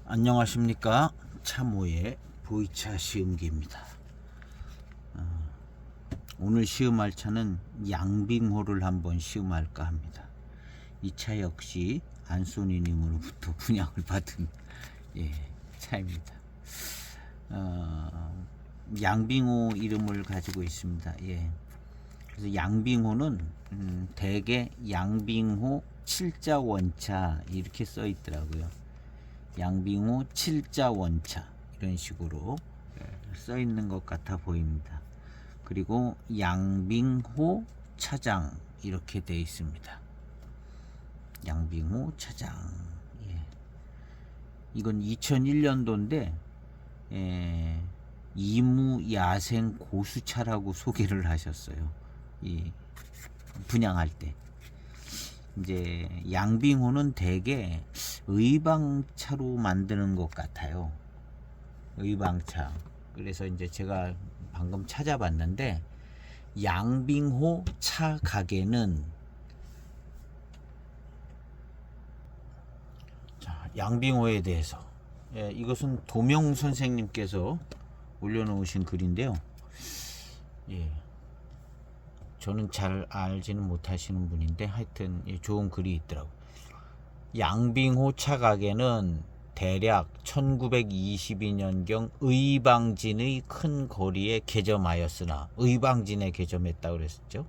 안녕하십니까. 차모의 보이차 시음기입니다. 오늘 시음할 차는 양빙호를 한번 시음할까 합니다. 이 차 역시 안소니님으로부터 분양을 받은 차입니다. 양빙호 이름을 가지고 있습니다. 그래서 양빙호는 대개 양빙호 7자 원차 이렇게 써 있더라고요. 양빙호 7자 원차 이런 식으로 써 있는 것 같아 보입니다. 그리고 양빙호 차장 이렇게 되어 있습니다. 양빙호 차장. 이건 2001년도인데 이무 야생 고수차라고 소개를 하셨어요. 분양할 때. 이제 양빙호는 대개 의방차로 만드는 것 같아요. 의방차. 그래서 이제 제가 방금 찾아봤는데 양빙호 차 가게는 양빙호에 대해서 이것은 도명 선생님께서 올려놓으신 글인데요. 저는 잘 알지는 못하시는 분인데 하여튼 좋은 글이 있더라고요. 양빙호 차 가게는 대략 1922년경 의방진의 큰 거리에 개점하였으나 의방진에 개점했다고 그랬었죠.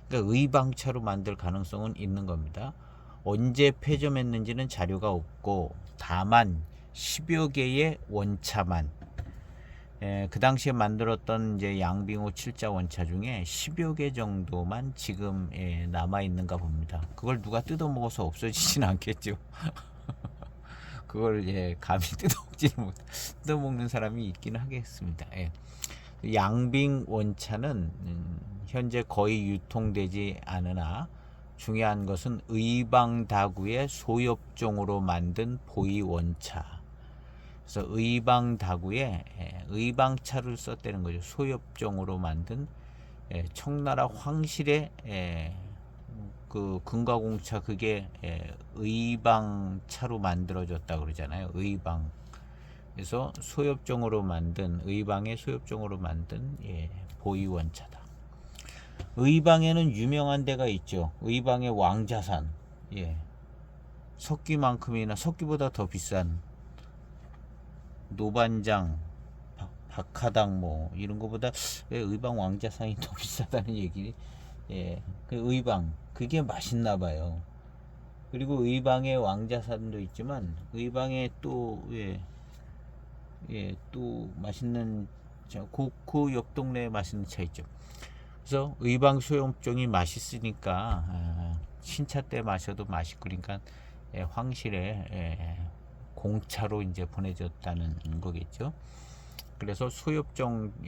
그러니까 의방차로 만들 가능성은 있는 겁니다. 언제 폐점했는지는 자료가 없고 다만 10여 개의 원차만 그 당시에 만들었던 이제 양빙호 7자 원차 중에 10여 개 정도만 지금 남아 있는가 봅니다. 그걸 누가 뜯어 먹어서 없어지진 않겠죠. 그걸 감히 뜯어 먹는 사람이 있기는 하겠습니다. 양빙 원차는 현재 거의 유통되지 않으나 중요한 것은 의방다구의 소엽종으로 만든 보이 원차. 그래서 의방다구에 의방차를 썼다는 거죠. 소엽종으로 만든 청나라 황실의 그 금가공차 그게 의방차로 만들어졌다 그러잖아요. 의방. 그래서 소엽종으로 만든 의방의 소엽종으로 만든 보이 원차다. 의방에는 유명한 데가 있죠. 의방의 왕자산. 석기만큼이나 석기보다 더 비싼 노반장, 박하당 뭐 이런 거보다 의방 왕자산이 더 비싸다는 얘기. 그 의방 그게 맛있나 봐요. 그리고 의방의 왕자산도 있지만 의방에 또 또 맛있는 그 옆 동네에 맛있는 차 있죠. 그래서 의방 소염종이 맛있으니까 신차 때 마셔도 맛있고 그러니까 황실에 공차로 이제 보내줬다는 거겠죠. 그래서 소엽종인데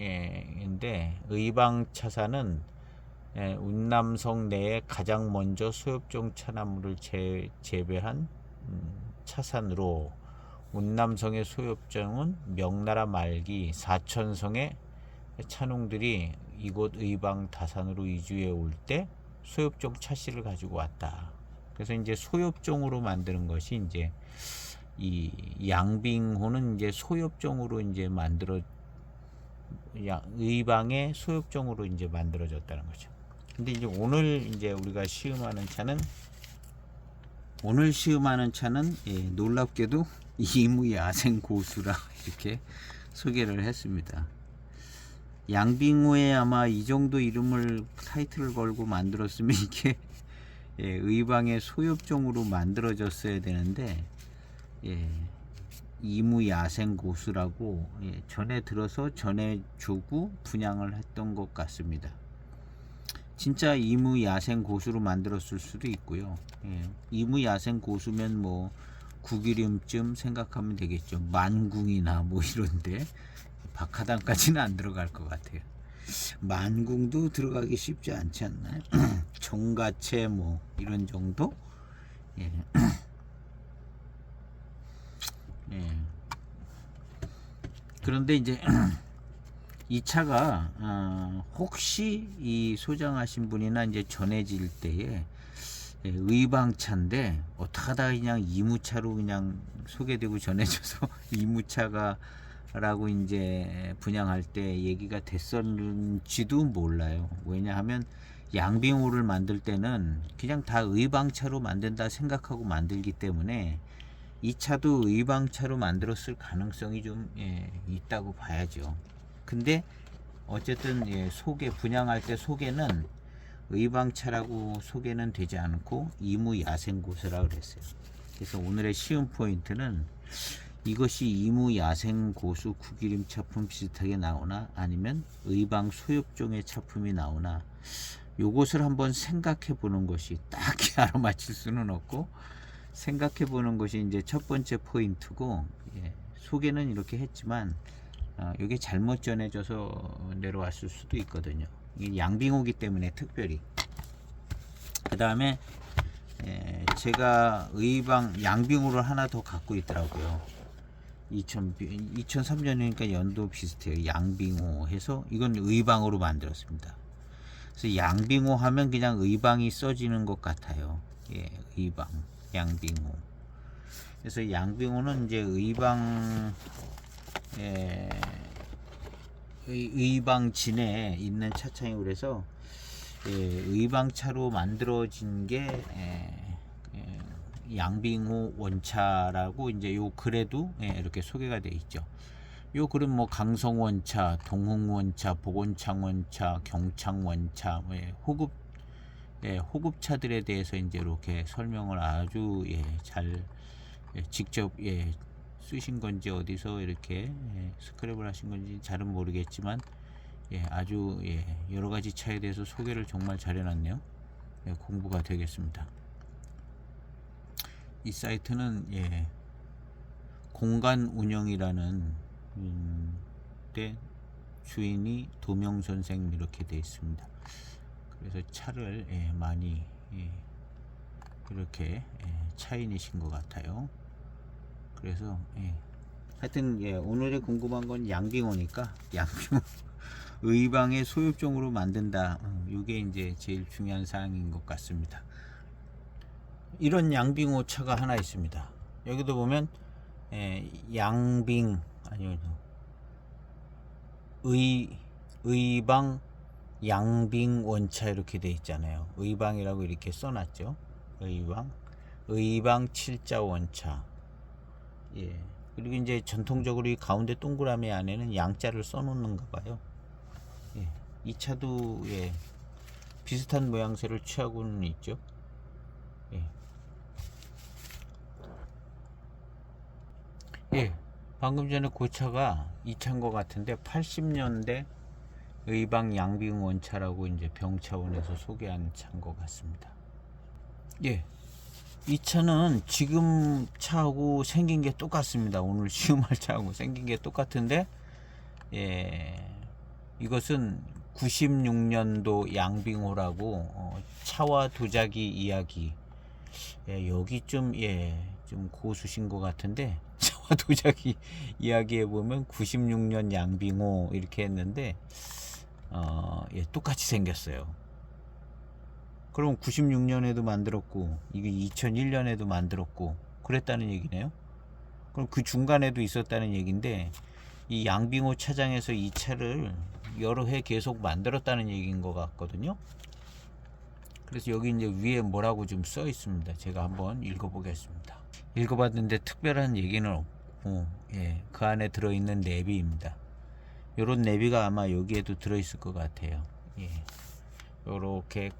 의방 차사는 운남성 내에 가장 먼저 소엽종 차나무를 재배한 차산으로 운남성의 소엽종은 명나라 말기 사천성의 차농들이 이곳 의방 다산으로 이주해 올 때 소엽종 차씨를 가지고 왔다. 그래서 이제 소엽종으로 만드는 것이 이제 이 양빙호는 이제 소엽종으로 이제 의방의 소엽종으로 이제 만들어졌다는 거죠. 근데 이제 오늘 이제 우리가 시음하는 차는 놀랍게도 이무 야생 고수라 이렇게 소개를 했습니다. 양빙호에 아마 이 정도 이름을 타이틀을 걸고 만들었으면 이게 의방의 소엽종으로 만들어졌어야 되는데 이무 야생 고수라고 전에 들어서 전해주고 분양을 했던 것 같습니다. 진짜 이무 야생 고수로 만들었을 수도 있고요. 이무 야생 고수면 뭐 구기림쯤 생각하면 되겠죠. 만궁이나 뭐 이런데 박하당까지는 안 들어갈 것 같아요. 만궁도 들어가기 쉽지 않지 않나요? 정가채 뭐 이런 정도? 그런데 이제 이 차가 혹시 이 소장하신 분이나 이제 전해질 때에 예, 의방차인데 어떡하다 그냥 이무차로 그냥 소개되고 전해져서 이무차가 라고 이제 분양할 때 얘기가 됐었는지도 몰라요. 왜냐하면 양빙호를 만들 때는 그냥 다 의방차로 만든다 생각하고 만들기 때문에 이 차도 의방차로 만들었을 가능성이 좀 있다고 봐야죠. 근데 어쨌든 분양할 때 소개는 의방차라고 소개는 되지 않고 이무야생고수라고 그랬어요. 그래서 오늘의 쉬운 포인트는 이것이 이무야생고수 구기림 차품 비슷하게 나오나 아니면 의방 소엽종의 차품이 나오나 요것을 한번 생각해 보는 것이 딱히 알아맞힐 수는 없고 생각해 보는 것이 이제 첫 번째 포인트고, 소개는 이렇게 했지만 이게 잘못 전해져서 내려왔을 수도 있거든요. 이게 양빙호기 때문에 특별히. 그 다음에 제가 양빙호를 하나 더 갖고 있더라고요. 2003년이니까 연도 비슷해요. 양빙호 해서 이건 의방으로 만들었습니다. 그래서 양빙호 하면 그냥 의방이 써지는 것 같아요. 의방, 양빙호. 그래서 양빙호는 이제 의방진에 있는 차창이고 그래서 의방차로 만들어진 게 양빙호 원차라고 이제 요 글에도 이렇게 소개가 되어 있죠. 요 글은 뭐 강성원차, 동흥원차, 복원창원차, 경창원차, 호급차들에 대해서 이제 이렇게 설명을 아주 잘 직접 쓰신 건지 어디서 이렇게 스크랩을 하신 건지 잘은 모르겠지만 아주 여러 가지 차에 대해서 소개를 정말 잘 해놨네요. 공부가 되겠습니다. 이 사이트는 공간운영이라는 데 주인이 도명선생 이렇게 되어 있습니다. 그래서 차를 많이 이렇게 차인이신 것 같아요. 그래서 하여튼 오늘의 궁금한 건 양빙호니까 양빙호 의방의 소유종으로 만든다. 이게 이제 제일 중요한 사항인 것 같습니다. 이런 양빙호 차가 하나 있습니다. 여기도 보면 양빙 아니면 의방 양빙 원차 이렇게 돼 있잖아요. 의방이라고 이렇게 써놨죠. 의방 7자 원차. 그리고 이제 전통적으로 이 가운데 동그라미 안에는 양자를 써놓는가 봐요. 이 차도 비슷한 모양새를 취하고는 있죠. 방금 전에 그 차가 이 차인 것 같은데 80년대 의방 양빙 원차라고 이제 병차원에서 소개한 차인 것 같습니다. 이 차는 지금 차하고 생긴 게 똑같습니다. 오늘 시음할 차하고 생긴 게 똑같은데 이것은 96년도 양빙호라고 차와 도자기 이야기 여기 좀 고수신 것 같은데 차와 도자기 이야기에 보면 96년 양빙호 이렇게 했는데 똑같이 생겼어요. 그럼 96년에도 만들었고 이게 2001년에도 만들었고 그랬다는 얘기네요. 그럼 그 중간에도 있었다는 얘기인데 이 양빙호 차장에서 이 차를 여러 해 계속 만들었다는 얘기인 것 같거든요. 그래서 여기 이제 위에 뭐라고 좀 써 있습니다. 제가 한번 읽어보겠습니다. 읽어봤는데 특별한 얘기는 없고 그 안에 들어있는 내비입니다. 요런 내비가 아마 여기에도 들어있을 것 같아요. 요렇게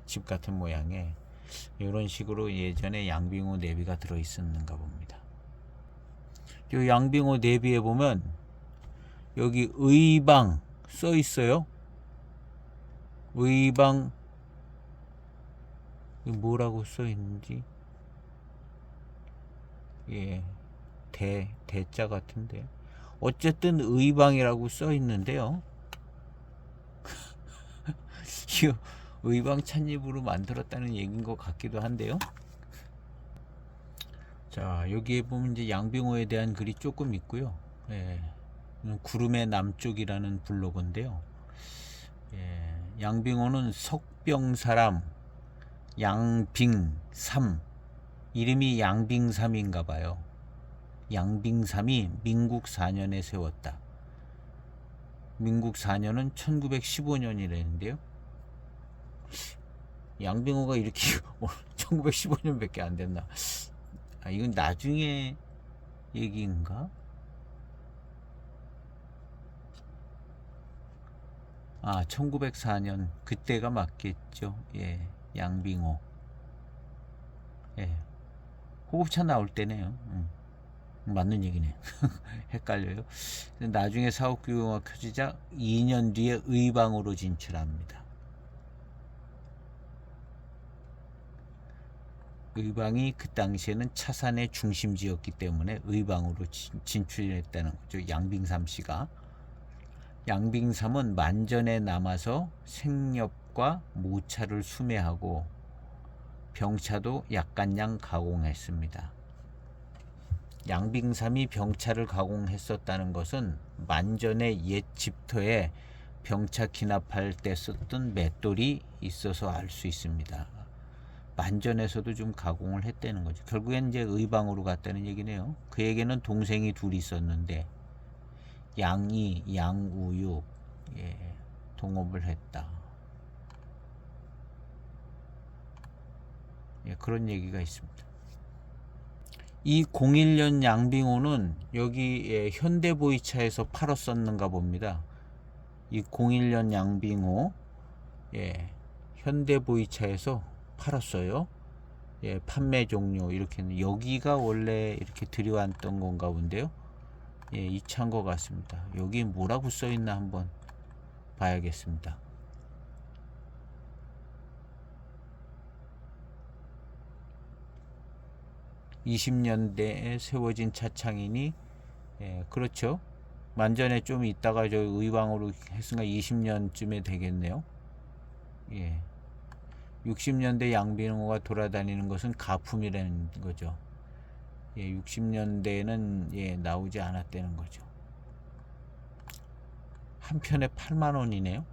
집 같은 모양의 이런 식으로 예전에 양빙호 내비가 들어있었는가 봅니다. 요 양빙호 내비에 보면 여기 의방 써 있어요. 의방 뭐라고 써 있는지 대자 같은데 어쨌든 의방이라고 써 있는데요. 의방 찻잎으로 만들었다는 얘기인 것 같기도 한데요. 자, 여기에 보면 이제 양빙호에 대한 글이 조금 있고요. 구름의 남쪽이라는 블로그인데요. 양빙호는 석병사람 양빙삼, 이름이 양빙삼인가 봐요. 양빙삼이 민국 4년에 세웠다. 민국 4년은 1915년이라는데요. 양빙호가 이렇게 1915년밖에 안 됐나? 아, 이건 나중에 얘기인가? 아, 1904년 그때가 맞겠죠. 예, 양빙호. 예, 호흡차 나올 때네요. 맞는 얘기네. 헷갈려요. 나중에 사업규모가 켜지자 2년 뒤에 의방으로 진출합니다. 의방이 그 당시에는 차산의 중심지였기 때문에 의방으로 진출했다는 거죠. 양빙삼 씨가. 양빙삼은 만전에 남아서 생렵과 모차를 수매하고 병차도 약간량 가공했습니다. 양빙삼이 병차를 가공했었다는 것은 만전의 옛 집터에 병차 기납할 때 썼던 맷돌이 있어서 알 수 있습니다. 만전에서도 좀 가공을 했다는 거죠. 결국엔 이제 의방으로 갔다는 얘기네요. 그에게는 동생이 둘이 있었는데 양이, 양우육, 예, 동업을 했다. 예, 그런 얘기가 있습니다. 이 01년 양빙호는 여기 예, 현대보이차에서 팔았었는가 봅니다. 이 01년 양빙호 예, 현대보이차에서 팔았어요. 예, 판매 종료 이렇게 여기가 원래 이렇게 들여왔던 건가 본데요. 예, 이 차인 것 같습니다. 여기 뭐라고 써있나 한번 봐야겠습니다. (20년대에) 세워진 차창이니 예, 그렇죠. 만전에 좀 있다가 저 의왕으로 했으니까 20년쯤에 되겠네요. 예. 60년대 양빙호가 돌아다니는 것은 가품이라는 거죠. 예, 60년대에는 예, 나오지 않았다는 거죠. 한 편에 8만 원이네요.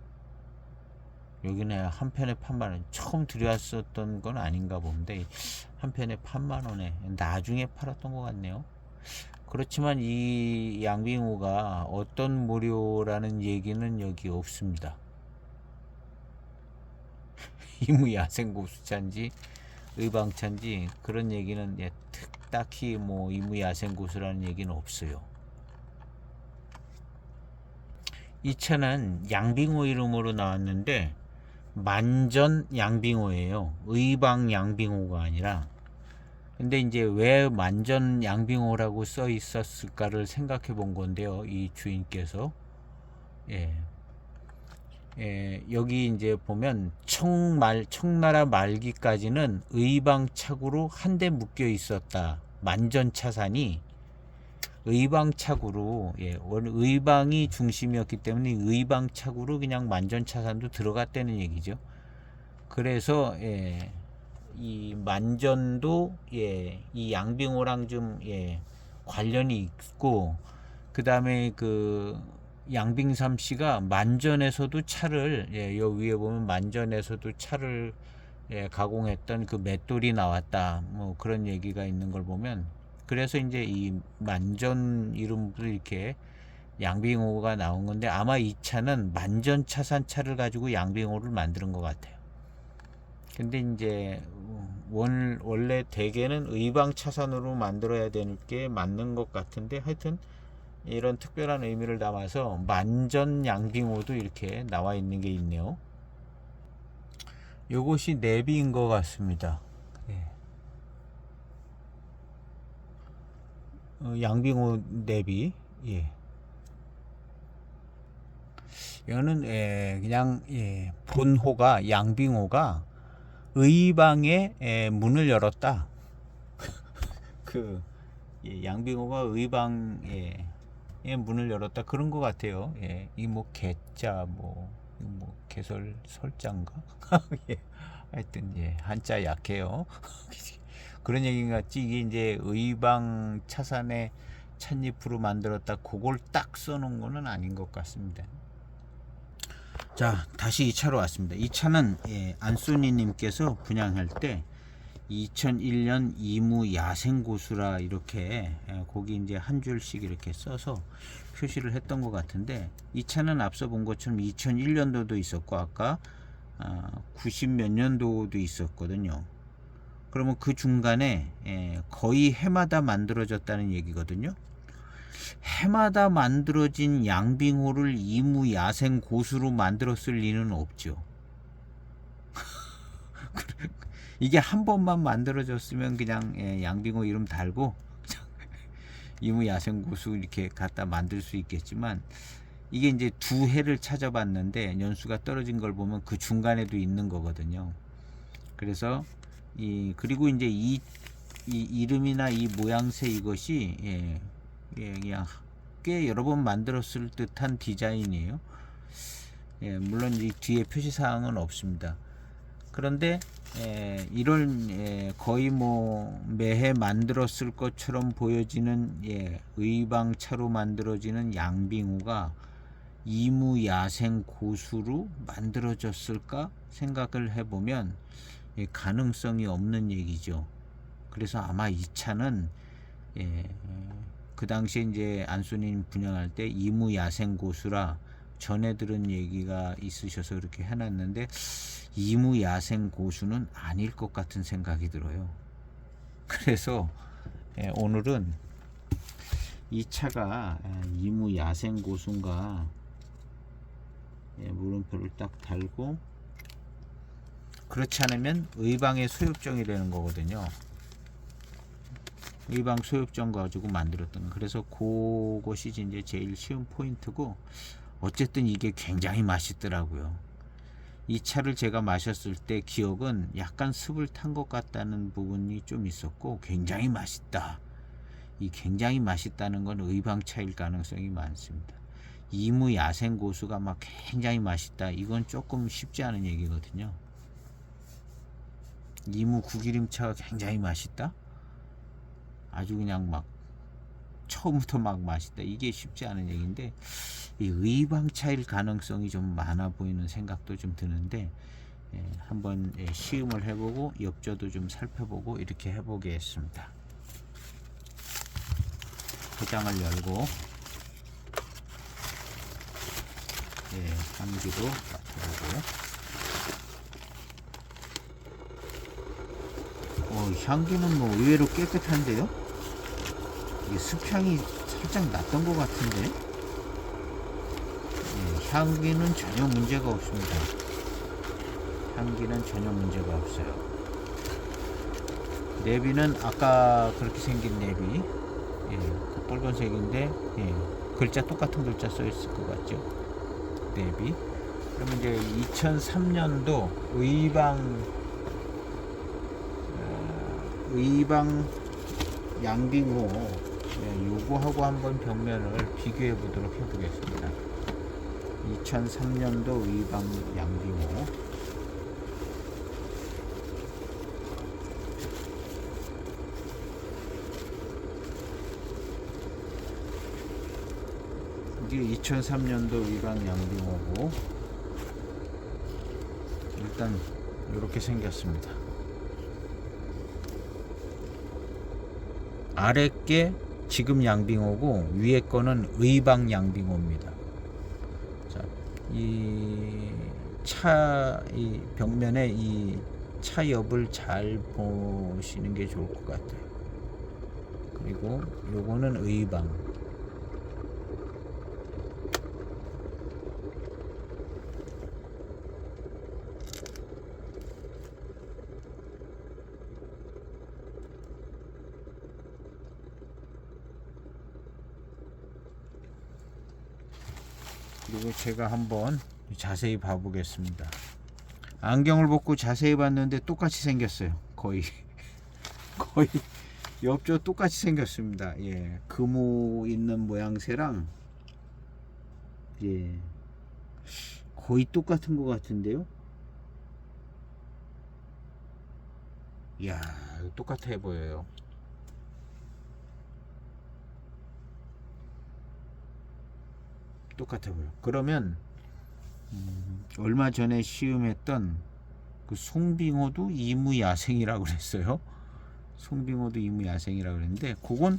여기는 한 편에 8만 원. 처음 들여왔었던 건 아닌가 본데 한 편에 8만 원에 나중에 팔았던 것 같네요. 그렇지만 이 양빙호가 어떤 무료라는 얘기는 여기 없습니다. 이무야생고수차인지 의방차인지 그런 얘기는 예, 딱히 뭐 이무야생고수라는 얘기는 없어요. 이 차는 양빙호 이름으로 나왔는데 만전 양빙호예요. 의방 양빙호가 아니라. 근데 이제 왜 만전 양빙호라고 써 있었을까를 생각해 본 건데요. 이 주인께서 예. 예, 여기 이제 보면 청나라 말기까지는 의방착으로 한데 묶여 있었다. 만전차산이 의방착으로 예, 의방이 중심이었기 때문에 의방착으로 그냥 만전차산도 들어갔다는 얘기죠. 그래서 예, 이 만전도 예, 이 양빙호랑 좀 예, 관련이 있고 그 다음에 그 양빙삼 씨가 만전에서도 차를 예, 요 위에 보면 만전에서도 차를 예, 가공했던 그 맷돌이 나왔다. 뭐 그런 얘기가 있는 걸 보면 그래서 이제 이 만전 이름도 이렇게 양빙호가 나온 건데 아마 이 차는 만전 차산 차를 가지고 양빙호를 만드는 것 같아요. 근데 이제 원래 대개는 의방 차산으로 만들어야 되는 게 맞는 것 같은데 하여튼 이런 특별한 의미를 담아서 만전 양빙호도 이렇게 나와 있는 게 있네요. 요것이 내비인 것 같습니다. 예. 양빙호 내비. 예. 이거는 예, 그냥 예, 본호가 양빙호가 의방에 예, 문을 열었다. 그 예, 양빙호가 의방에 예, 문을 열었다 그런 것 같아요. 예, 이 뭐 개자 뭐 개설 설자인가? 예, 하여튼 예, 한자 약해요. 그런 얘기 같지. 이게 이제 의방 차산의 찻잎으로 만들었다. 그걸 딱 써놓은 거는 아닌 것 같습니다. 자, 다시 이 차로 왔습니다. 이 차는 안소니님께서 분양할 때 2001년 이무 야생고수라 이렇게 거기 이제 한 줄씩 이렇게 써서 표시를 했던 것 같은데, 이 차는 앞서 본 것처럼 2001년도도 있었고 아까 90 몇 년도도 있었거든요. 그러면 그 중간에 거의 해마다 만들어졌다는 얘기거든요. 해마다 만들어진 양빙호를 이무 야생 고수로 만들었을 리는 없죠. 이게 한 번만 만들어졌으면 그냥 양빙호 이름 달고 이무 야생 고수 이렇게 갖다 만들 수 있겠지만, 이게 이제 두 해를 찾아봤는데 연수가 떨어진 걸 보면 그 중간에도 있는 거거든요. 그래서 그리고 이제 이 이름이나 이 모양새 이것이 그냥 꽤 여러 번 만들었을 듯한 디자인이에요. 물론 이 뒤에 표시사항은 없습니다. 그런데 이런 거의 뭐 매해 만들었을 것처럼 보여지는 의방차로 만들어지는 양빙호가 이무 야생 고수로 만들어졌을까 생각을 해보면 가능성이 없는 얘기죠. 그래서 아마 이 차는 그 당시에 이제 안소님 분양할 때 이무 야생 고수라 전에 들은 얘기가 있으셔서 그렇게 해놨는데, 이무 야생 고수는 아닐 것 같은 생각이 들어요. 그래서 오늘은 이 차가 이무 야생 고수인가 물음표를 딱 달고, 그렇지 않으면 의방의 소유병이 되는 거거든요. 의방 소유병 가지고 만들었던. 그래서 그것이 이제 제일 쉬운 포인트고, 어쨌든 이게 굉장히 맛있더라고요. 이 차를 제가 마셨을 때 기억은 약간 습을 탄 것 같다는 부분이 좀 있었고, 굉장히 맛있다. 이 굉장히 맛있다는 건 의방차일 가능성이 많습니다. 이무 야생 고수가 막 굉장히 맛있다, 이건 조금 쉽지 않은 얘기거든요. 이무 구기림차가 굉장히 맛있다? 아주 그냥 막 처음부터 막 맛있다, 이게 쉽지 않은 얘기인데, 이 의방차일 가능성이 좀 많아 보이는 생각도 좀 드는데, 한번 시음을 해보고 엽저도 좀 살펴보고 이렇게 해보겠습니다. 포장을 열고 향기도 맡아보고. 향기는 뭐 의외로 깨끗한데요. 이게 습향이 살짝 났던 것 같은데, 향기는 전혀 문제가 없습니다. 향기는 전혀 문제가 없어요. 내비는 아까 그렇게 생긴 내비, 그 빨간색인데 글자 똑같은 글자 써 있을 것 같죠. 내비. 그러면 이제 2003년도 의방 양빙호, 요거하고 한번 벽면을 비교해 보도록 해 보겠습니다. 2003년도 의방 양빙호. 이게 2003년도 의방 양빙호고, 일단 이렇게 생겼습니다. 아래 게 지금 양빙호고 위에 거는 의방 양빙호입니다. 자, 이 벽면에 이 차 옆을 잘 보시는 게 좋을 것 같아요. 그리고 요거는 의방. 그리고 제가 한번 자세히 봐보겠습니다. 안경을 벗고 자세히 봤는데 똑같이 생겼어요. 거의 옆쪽 똑같이 생겼습니다. 금호 있는 모양새랑 거의 똑같은 것 같은데요. 이야, 똑같아 보여요. 똑같아 보여. 그러면 얼마 전에 시음했던 그 송빙호도 이무야생이라고 그랬어요. 송빙호도 이무야생이라고 그랬는데 그건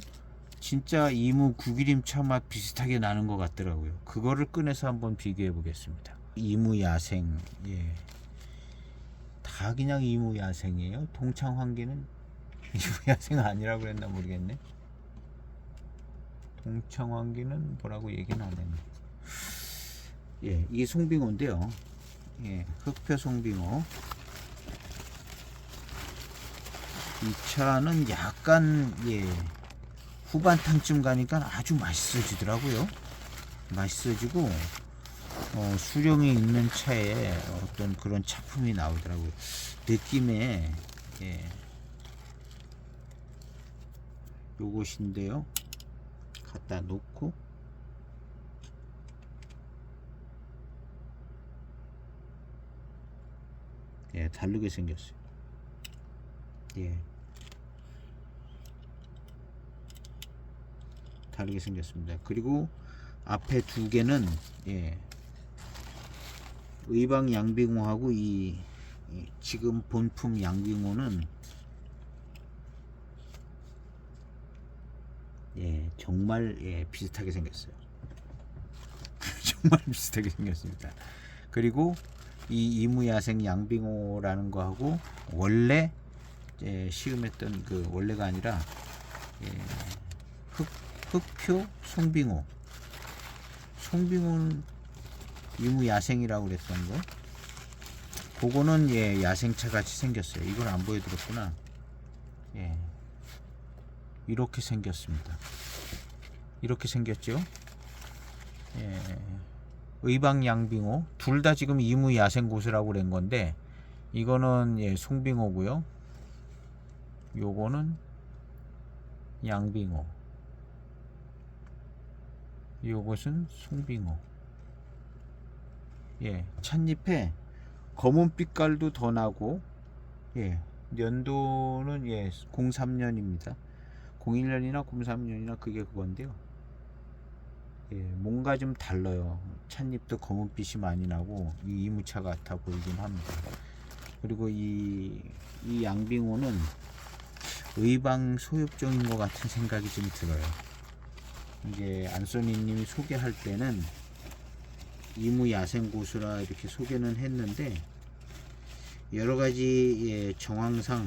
진짜 이무 구기림 차 맛 비슷하게 나는 것 같더라고요. 그거를 꺼내서 한번 비교해 보겠습니다. 이무야생, 예, 다 그냥 이무야생이에요. 동창환기는 이무야생 아니라고 그랬나 모르겠네. 동창환기는 뭐라고 얘기는 안 했네. 예, 이게 송빙호인데요. 예, 흑표 송빙호. 이 차는 약간, 예, 후반탕쯤 가니까 아주 맛있어지더라고요. 맛있어지고 수령이 있는 차에 어떤 그런 차품이 나오더라고요. 느낌에. 예, 요것인데요. 갖다 놓고 예, 다르게 생겼어요. 예, 다르게 생겼습니다. 그리고 앞에 두 개는, 예, 의방 양빙호하고 이 지금 본품 양빙호는, 예, 정말, 예, 비슷하게 생겼어요. 정말 비슷하게 생겼습니다. 그리고 이 이무야생 양빙호라는 거하고 원래, 예, 시음했던 그 원래가 아니라, 예, 흑표 송빙호. 송빙호는 이무야생이라고 그랬던 거. 그거는, 예, 야생차 같이 생겼어요. 이걸 안 보여드렸구나. 예, 이렇게 생겼습니다. 이렇게 생겼죠. 예, 의방 양빙호 둘 다 지금 이무야생 고수라고 그런 건데, 이거는, 예, 송빙호고요. 요거는 양빙호. 요것은 송빙호. 예, 찻잎에 검은 빛깔도 더 나고, 예, 연도는, 예, 03년입니다. 01년이나 03년이나 그게 그건데요. 예, 뭔가 좀 달라요. 찻잎도 검은빛이 많이 나고 이 이무차 같아 보이긴 합니다. 그리고 이 양빙호는 의방 소엽종인 것 같은 생각이 좀 들어요. 이게 안소니님이 소개할 때는 이무야생 고수라 이렇게 소개는 했는데, 여러 가지, 예, 정황상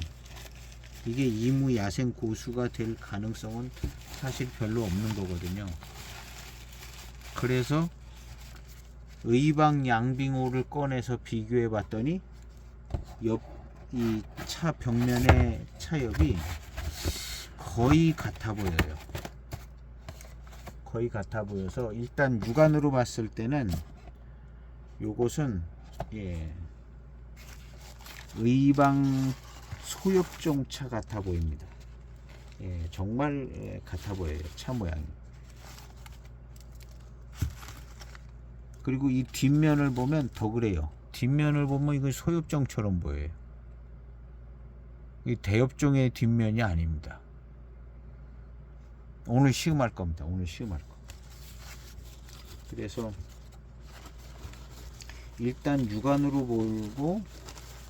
이게 이무야생 고수가 될 가능성은 사실 별로 없는 거거든요. 그래서 의방 양빙호를 꺼내서 비교해 봤더니 이 차 벽면의 차엽이 거의 같아 보여요. 거의 같아 보여서 일단 육안으로 봤을 때는 요것은, 예, 의방 소엽종 차 같아 보입니다. 예, 정말, 예, 같아 보여요. 차 모양이. 그리고 이 뒷면을 보면 더 그래요. 뒷면을 보면 이거 소엽종처럼 보여요. 이 대엽종의 뒷면이 아닙니다. 오늘 시음할 겁니다. 오늘 시음할 거. 그래서 일단 육안으로 보고,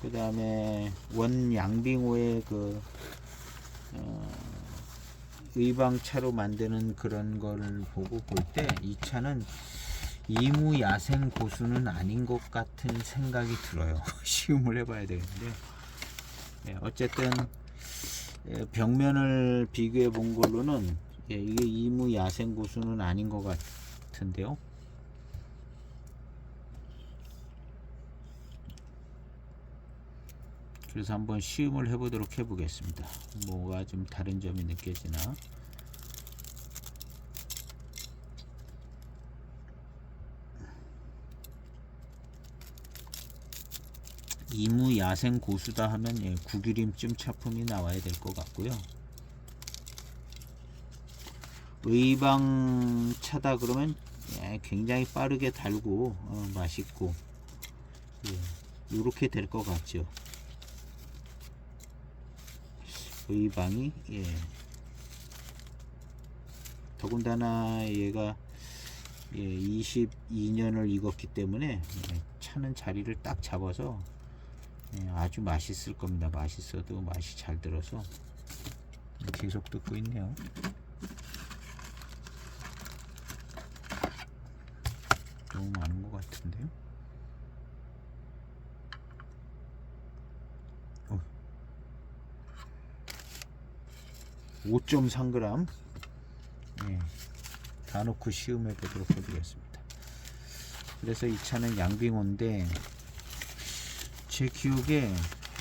그 다음에 원 양빙호의 그 의방차로 만드는 그런 거를 보고 볼 때 이 차는 이무야생 고수는 아닌 것 같은 생각이 들어요. 시음을 해봐야 되겠는데, 예, 어쨌든, 예, 벽면을 비교해 본 걸로는, 예, 이게 이무야생 고수는 아닌 것 같은데요. 그래서 한번 시음을 해보도록 해보겠습니다. 뭐가 좀 다른 점이 느껴지나. 이무야생 고수다 하면, 예, 구기림쯤 차품이 나와야 될 것 같고요. 의방 차다 그러면, 예, 굉장히 빠르게 달고, 맛있고, 예, 이렇게 될 것 같죠. 의방이, 예, 더군다나 얘가 22년을 익었기 때문에 차는 자리를 딱 잡아서 아주 맛있을 겁니다. 맛있어도 맛이 잘 들어서 계속 뜯고 있네요. 너무 많은 것 같은데요. 5.3g 다 넣고 시음해 보도록 해보겠습니다. 그래서 이 차는 양빙호인데 제 기억에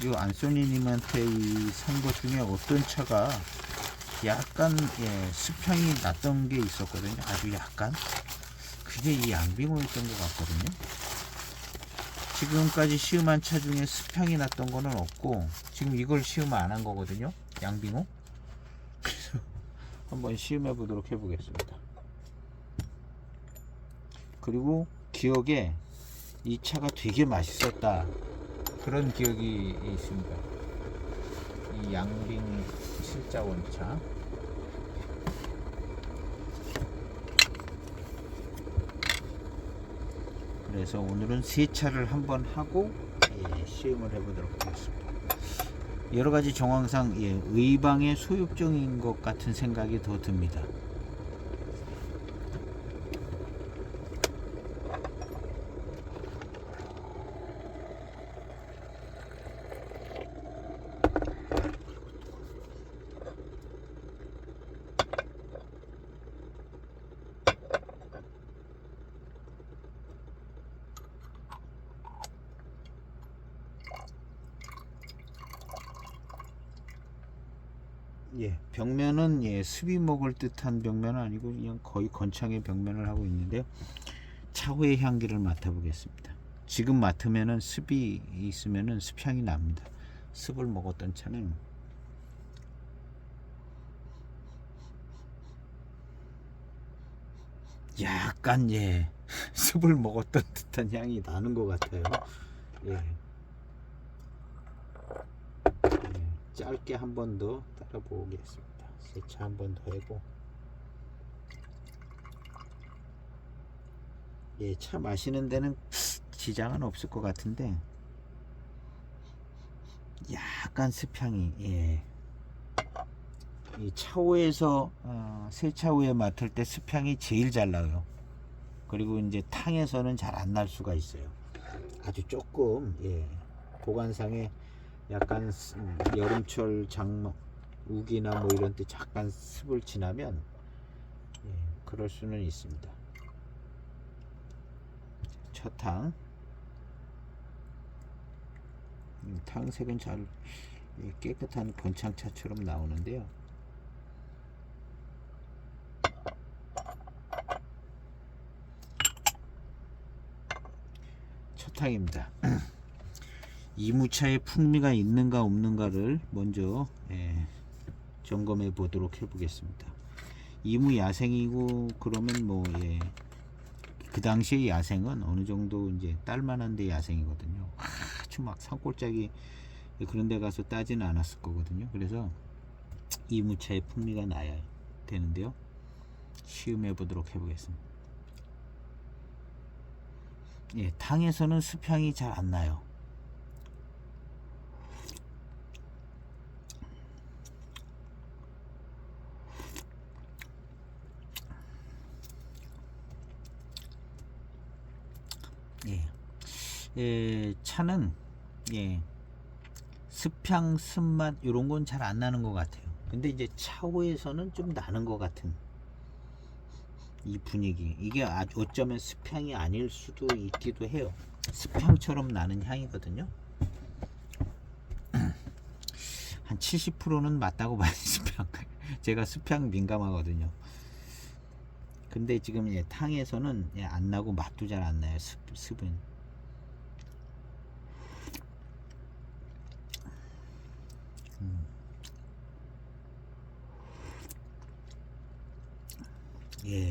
이 안소니님한테 산 것 중에 어떤 차가 약간 수평이 났던 게 있었거든요. 아주 약간 그게 이 양빙호였던 것 같거든요. 지금까지 시음한 차 중에 수평이 났던 거는 없고 지금 이걸 시음 안 한 거거든요. 양빙호. 그래서 한번 시음해 보도록 해보겠습니다. 그리고 기억에 이 차가 되게 맛있었다 그런 기억이 있습니다. 이 양빙 실자원차. 그래서 오늘은 세 차를 한번 하고 시음을 해보도록 하겠습니다. 여러가지 정황상 의방의 소유병인 것 같은 생각이 더 듭니다. 벽면은 습이 먹을 듯한 벽면은 아니고 그냥 거의 건창의 벽면을 하고 있는데요. 차후의 향기를 맡아보겠습니다. 지금 맡으면은 습이 있으면은 습향이 납니다. 습을 먹었던 차는 약간 습을 먹었던 듯한 향이 나는 것 같아요. 짧게 한 번 더 따라 보겠습니다. 세차 한 번 더 해고 차 마시는 데는 지장은 없을 것 같은데 약간 습향이 이 차후에서 세차후에 맡을 때 습향이 제일 잘 나요. 그리고 이제 탕에서는 잘 안 날 수가 있어요. 아주 조금 보관상에 약간 여름철 장마 우기나 뭐 이런 때 잠깐 습을 지나면 그럴 수는 있습니다. 첫 탕. 탕색은 잘 깨끗한 건창차처럼 나오는데요. 첫 탕입니다. 이무차에 풍미가 있는가 없는가를 먼저 점검해 보도록 해 보겠습니다. 이무 야생이고 그러면 뭐 그 당시의 야생은 어느 정도 이제 딸만한데 야생이거든요. 아주 막 산골짜기 그런 데 가서 따지는 않았을 거거든요. 그래서 이무차의 풍미가 나야 되는데요. 시음해 보도록 해 보겠습니다. 탕에서는 수평이 잘 안 나요. 차는 습향, 습맛 이런 건 잘 안 나는 것 같아요. 근데 이제 차후에서는 좀 나는 것 같은 이 분위기. 이게 어쩌면 습향이 아닐 수도 있기도 해요. 습향처럼 나는 향이거든요. 한 70%는 맞다고 봐요. 습향. 제가 습향 민감하거든요. 근데 지금 탕에서는 안 나고 맛도 잘 안 나요. 습은.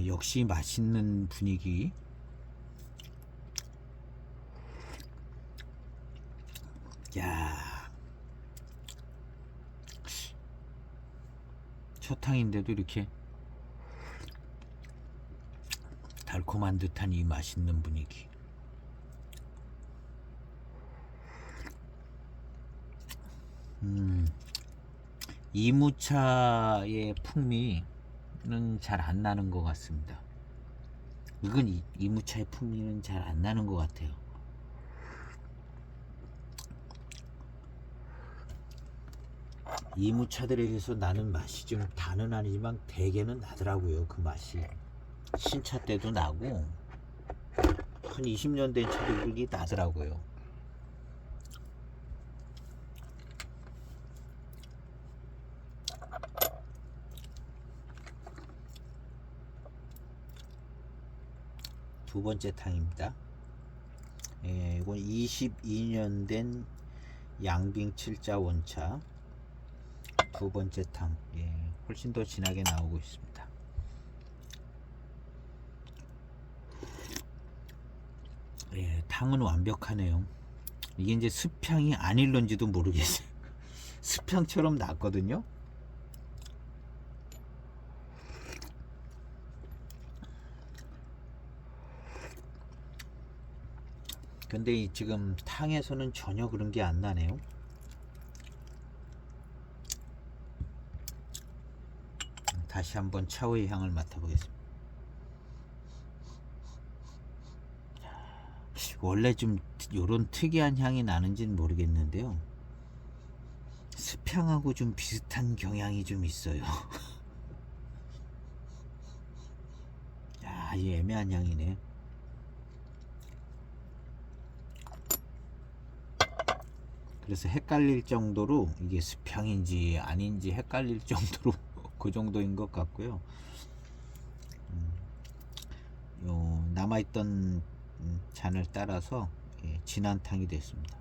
역시 맛있는 분위기. 야, 첫 탕인데도 이렇게 달콤한 듯한 이 맛있는 분위기. 이무차의 풍미는 잘 안 나는 것 같습니다. 이건 이무차의 풍미는 잘 안 나는 것 같아요. 이무차들에게서 나는 맛이 좀 다는 아니지만 대개는 나더라고요. 그 맛이 신차 때도 나고 한 20년 된 차들이 나더라고요. 두 번째 탕입니다. 예, 이건 22년 된 양빙 7자 원차 두 번째 탕. 예, 훨씬 더 진하게 나오고 있습니다. 예, 탕은 완벽하네요. 이게 이제 습향이 아닐런지도 모르겠어요. 습향처럼 났거든요. 근데 이 지금 탕에서는 전혀 그런 게 안 나네요. 다시 한번 차오의 향을 맡아보겠습니다. 원래 좀 요런 특이한 향이 나는지는 모르겠는데요. 습향하고 좀 비슷한 경향이 좀 있어요. 야, 이 애매한 향이네. 그래서 헷갈릴 정도로 이게 습향인지 아닌지 헷갈릴 정도로 그 정도인 것 같고요. 요 남아있던 잔을 따라서 진한 탕이 됐습니다.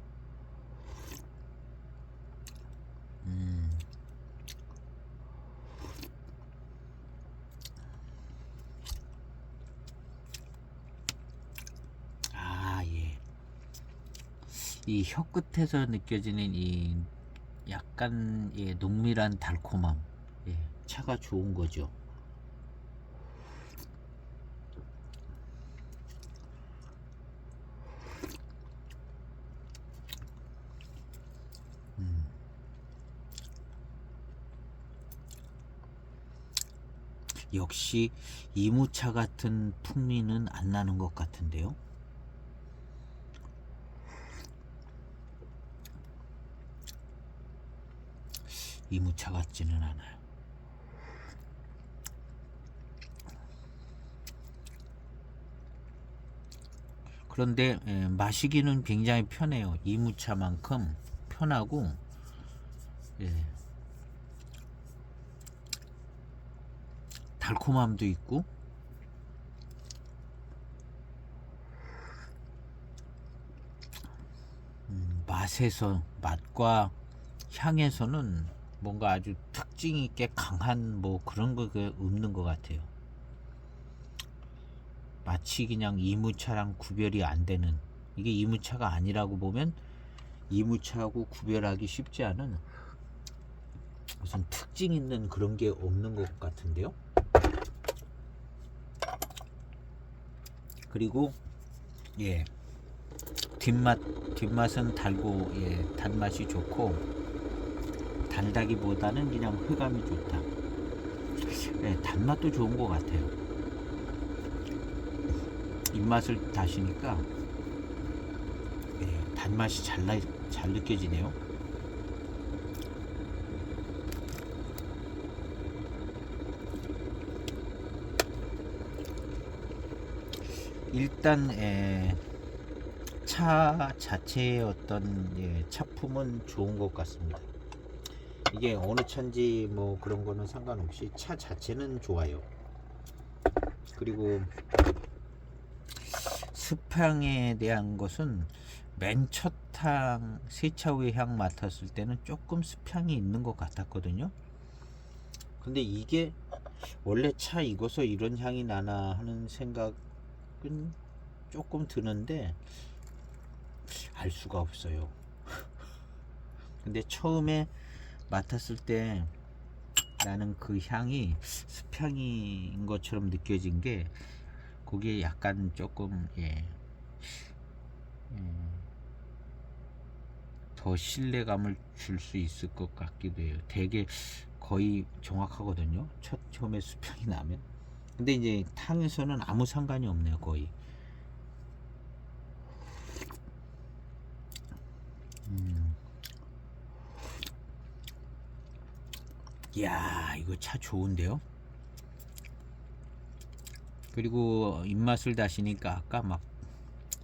아, 예. 이 혀 끝에서 느껴지는 이 약간 농밀한 달콤함. 예, 차가 좋은 거죠. 역시 이무차 같은 풍미는 안 나는 것 같은데요. 이무차 같지는 않아요. 그런데 마시기는 굉장히 편해요. 이무차만큼 편하고 달콤함도 있고 맛과 향에서는 뭔가 아주 특징 있게 강한 뭐 그런 거 없는 것 같아요. 마치 그냥 이무차랑 구별이 안 되는, 이게 이무차가 아니라고 보면 이무차하고 구별하기 쉽지 않은 무슨 특징 있는 그런 게 없는 것 같은데요. 그리고 뒷맛은 달고 단맛이 좋고 달다기보다는 그냥 흡감이 좋다. 단맛도 좋은 것 같아요. 입맛을 다시니까 단맛이 잘 느껴지네요. 일단 차 자체의 어떤 차품은 좋은 것 같습니다. 이게 어느 차인지 뭐 그런 거는 상관없이 차 자체는 좋아요. 그리고 습향에 대한 것은 맨 첫 탕 세차 후에 향 맡았을 때는 조금 습향이 있는 것 같았거든요. 근데 이게 원래 차 익어서 이런 향이 나나 하는 생각은 조금 드는데 알 수가 없어요. 근데 처음에 맡았을 때 나는 그 향이 습향인 것처럼 느껴진 게 거기에 약간 조금 더 신뢰감을 줄 수 있을 것 같기도 해요. 되게 거의 정확하거든요. 처음에 수평이 나면. 근데 이제 탕에서는 아무 상관이 없네요. 거의. 이야, 이거 차 좋은데요? 그리고 입맛을 다시니까 아까 막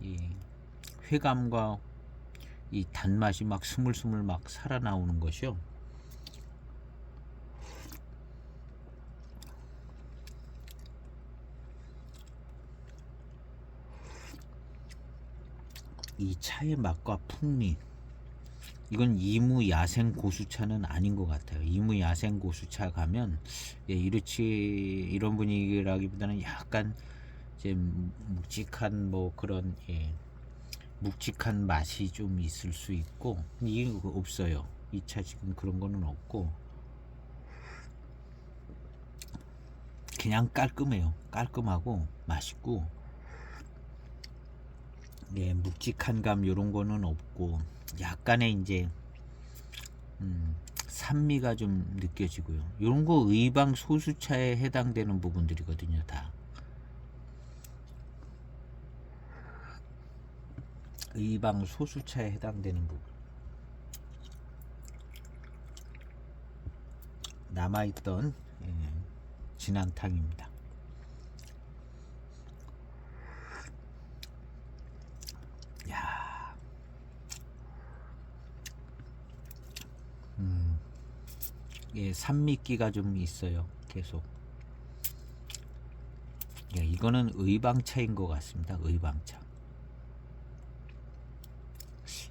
이 회감과 이 단맛이 막 스물스물 막 살아나오는 것이요. 이 차의 맛과 풍미, 이건 이무 야생 고수차는 아닌 것 같아요. 이무 야생 고수차 가면 이렇지 이런 분위기라기보다는 약간 이제 묵직한 뭐 그런 묵직한 맛이 좀 있을 수 있고, 이게 없어요. 이 차 지금 그런 거는 없고 그냥 깔끔해요. 깔끔하고 맛있고 묵직한 감 요런 거는 없고 약간의 이제 산미가 좀 느껴지고요. 요런 거 의방 소수차에 해당되는 부분들이거든요. 다 의방 소수차에 해당되는 부분. 남아있던 진한탕입니다. 야, 산미기가 좀 있어요. 계속. 이거는 의방차인 것 같습니다. 의방차.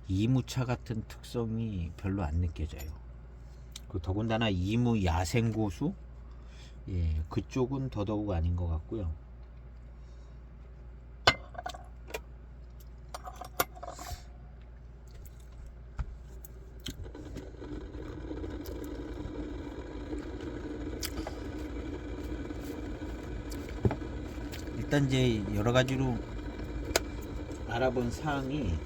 이무차 같은 특성이 별로 안 느껴져요. 더군다나 이무 야생고수, 그쪽은 더더욱 아닌 것 같고요. 일단 이제 여러 가지로 알아본 사항이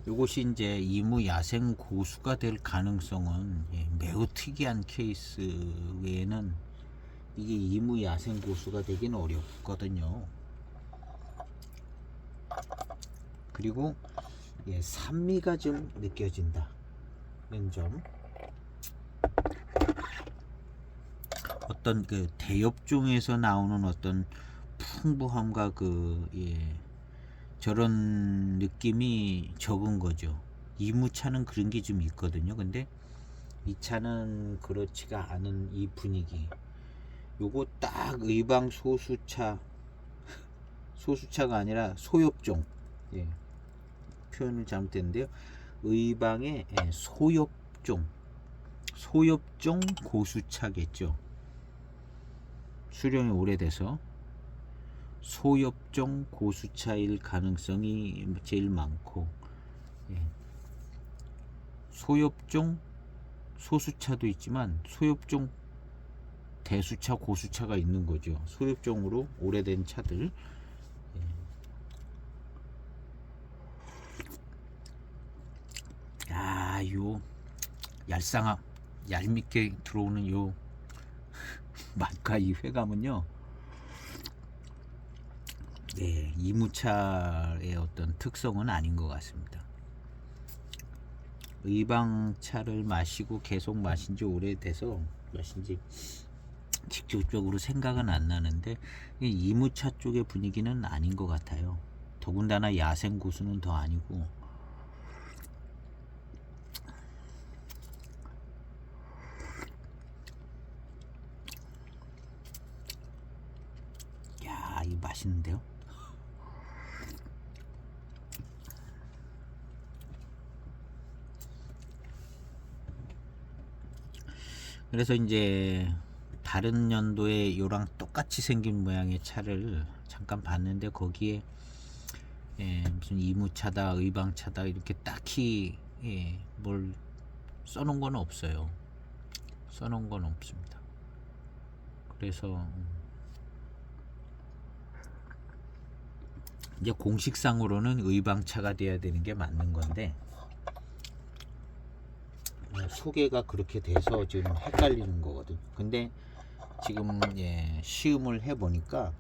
이것이 이제 이무 야생 고수가 될 가능성은 매우 특이한 케이스 외에는 이게 이무 야생 고수가 되긴 어렵거든요. 그리고 산미가 좀 느껴진다는 점. 어떤 그 대엽종에서 나오는 어떤 풍부함과 저런 느낌이 적은 거죠. 이무차는 그런 게 좀 있거든요. 근데 이 차는 그렇지가 않은 이 분위기. 요거 딱 의방 소수차가 아니라 소엽종. 표현을 잘못했는데요. 의방의 소엽종 고수차겠죠. 수령이 오래돼서 소엽종 고수차일 가능성이 제일 많고, 소엽종 소수차도 있지만 소엽종 대수차 고수차가 있는 거죠. 소엽종으로 오래된 차들. 요 얄밉게 들어오는 요 맛과 이 회감은요, 이무차의 어떤 특성은 아닌 것 같습니다. 의방차를 마시고 계속 마신 지 오래돼서 마신지 직접적으로 생각은 안 나는데 이무차 쪽의 분위기는 아닌 것 같아요. 더군다나 야생 고수는 더 아니고. 이 맛있는데요. 그래서 이제 다른 연도에 요랑 똑같이 생긴 모양의 차를 잠깐 봤는데 거기에 무슨 이무차다 의방차다 이렇게 딱히 뭘 써놓은 건 없어요. 써놓은 건 없습니다. 그래서 이제 공식상으로는 의방차가 돼야 되는 게 맞는 건데 소개가 그렇게 돼서 지금 헷갈리는 거거든. 근데 지금 시음을 해보니까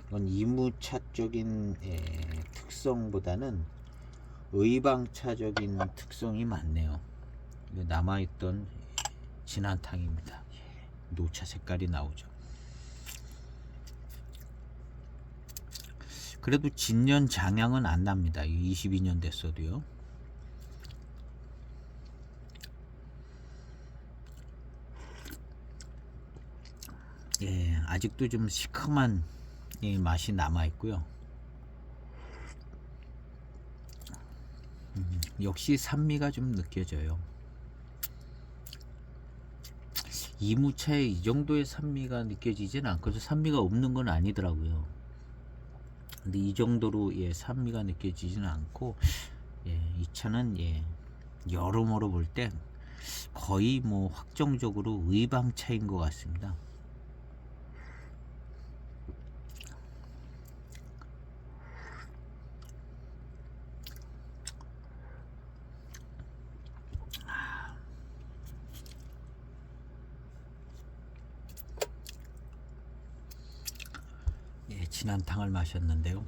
이건 이무차적인 특성보다는 의방차적인 특성이 많네요. 남아있던 진한탕입니다. 노차 색깔이 나오죠. 그래도 진년 장향은 안 납니다. 22년 됐어도요. 아직도 좀 시큼한 맛이 남아 있고요. 역시 산미가 좀 느껴져요. 이무차에 이 정도의 산미가 느껴지진 않고서 산미가 없는 건 아니더라고요. 근데 이 정도로 산미가 느껴지지는 않고 이 차는 여러모로 볼 때 거의 뭐 확정적으로 의방차인 것 같습니다. 진한탕을 마셨는데요.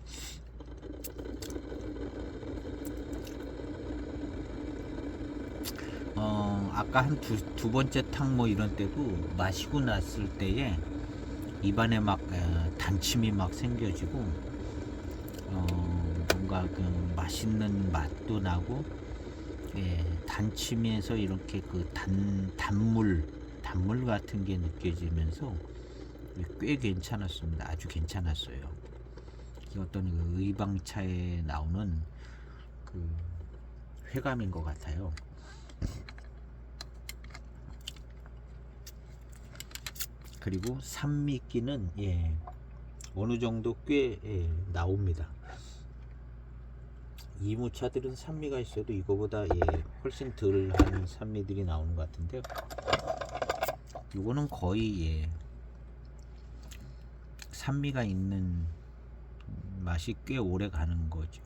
아까 한 두 번째 탕 뭐 이런 때도 마시고 났을 때에 입안에 막 단침이 막 생겨지고 뭔가 그 맛있는 맛도 나고 단침에서 이렇게 그 단물 같은 게 느껴지면서 꽤 괜찮았습니다. 아주 괜찮았어요. 어떤 그 의방차에 나오는 그 회감인 것 같아요. 그리고 산미기는 어느 정도 꽤 나옵니다. 이무차들은 산미가 있어도 이거보다 훨씬 덜한 산미들이 나오는 것 같은데요. 이거는 거의 산미가 있는 맛이 꽤 오래 가는 거죠.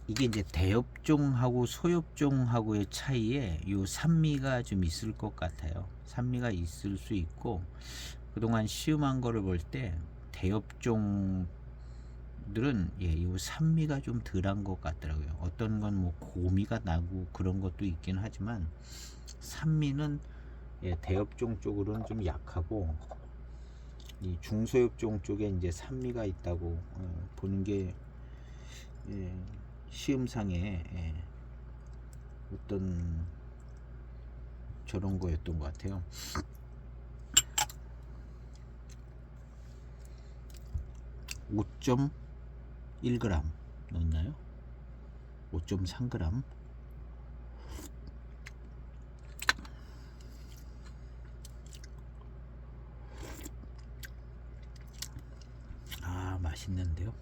이게 이제 대엽종하고 소엽종하고의 차이에 요 산미가 좀 있을 것 같아요. 산미가 있을 수 있고, 그동안 시음한 거를 볼 때 대엽종들은 요 산미가 좀 덜한 것 같더라고요. 어떤 건 뭐 고미가 나고 그런 것도 있긴 하지만 산미는 대엽종 쪽으로는 좀 약하고, 이 중소엽종 쪽에 이제 산미가 있다고 보는 게 시음상에 어떤 저런 거였던 것 같아요. 5.1g 넣었나요? 5.3g. 맛있는데요.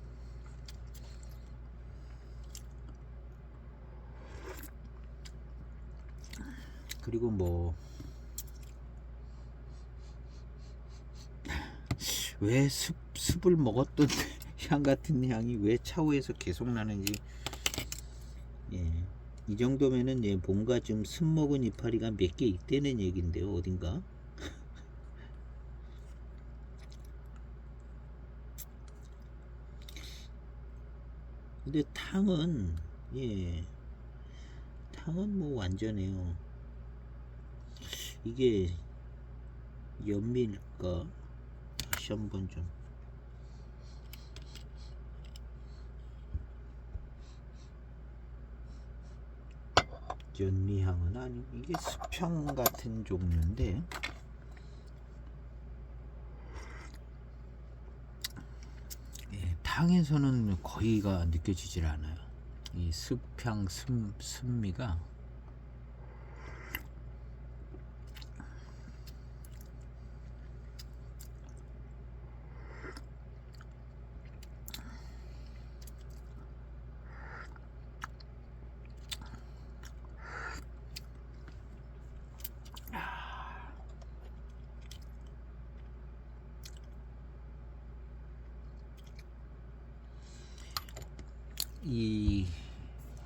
그리고 뭐 왜 습을 먹었던 향 같은 향이 왜 차후에서 계속 나는지, 이 정도면은 뭔가 좀 습 먹은 이파리가 몇 개 있다는 얘긴데요, 어딘가. 근데 탕은 탕은 뭐 완전해요. 이게 연미일까? 다시 한번 좀 연미향은 아니, 이게 수평 같은 종류인데 탕에서는 거의가 느껴지질 않아요. 이 습향 습미가 이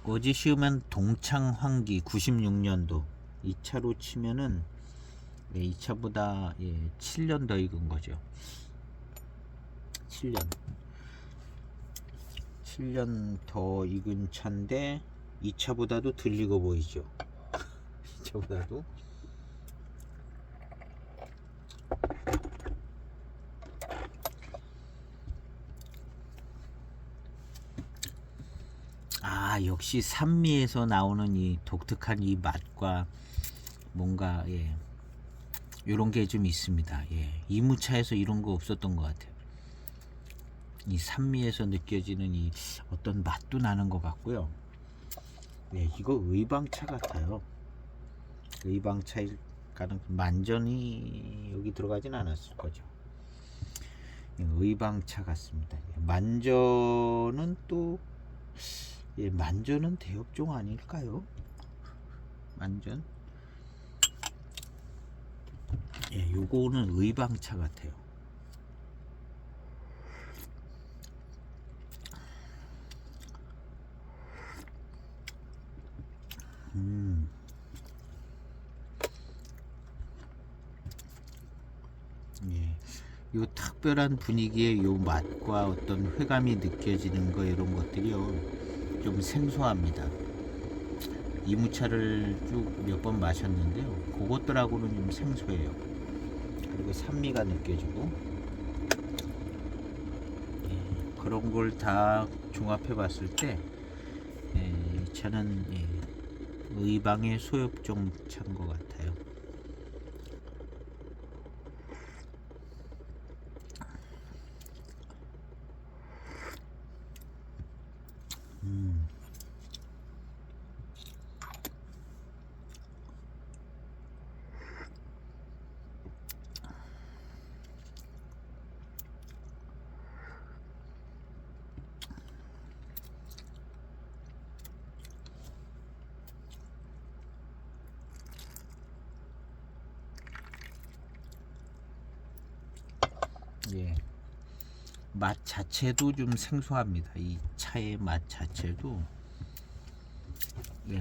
어제 시우면 동창 환기 96년도 이 차로 치면은 이 차보다 7년 더 익은 거죠. 7년 더 익은 차인데 이 차보다도 덜 익어 보이죠. 이 차보다도. 역시 산미에서 나오는 이 독특한 이 맛과 뭔가 요런 게 좀 있습니다. 이무차에서 이런 거 없었던 것 같아요. 이 산미에서 느껴지는 이 어떤 맛도 나는 것 같고요. 이거 의방차 같아요. 의방차일 가능 만전이 여기 들어가진 않았을 거죠. 의방차 같습니다. 만전은 또 만전은 대업종 아닐까요? 만전. 요거는 의방차 같아요. 요 특별한 분위기에 요 맛과 어떤 회감이 느껴지는 거 이런 것들이요 좀 생소합니다. 이무차를 쭉 몇 번 마셨는데요, 그것들하고는 좀 생소해요. 그리고 산미가 느껴지고 그런 걸 다 종합해 봤을 때 저는 의방의 소엽종 차인 것 같아요. 맛 자체도 좀 생소합니다. 이 차의 맛 자체도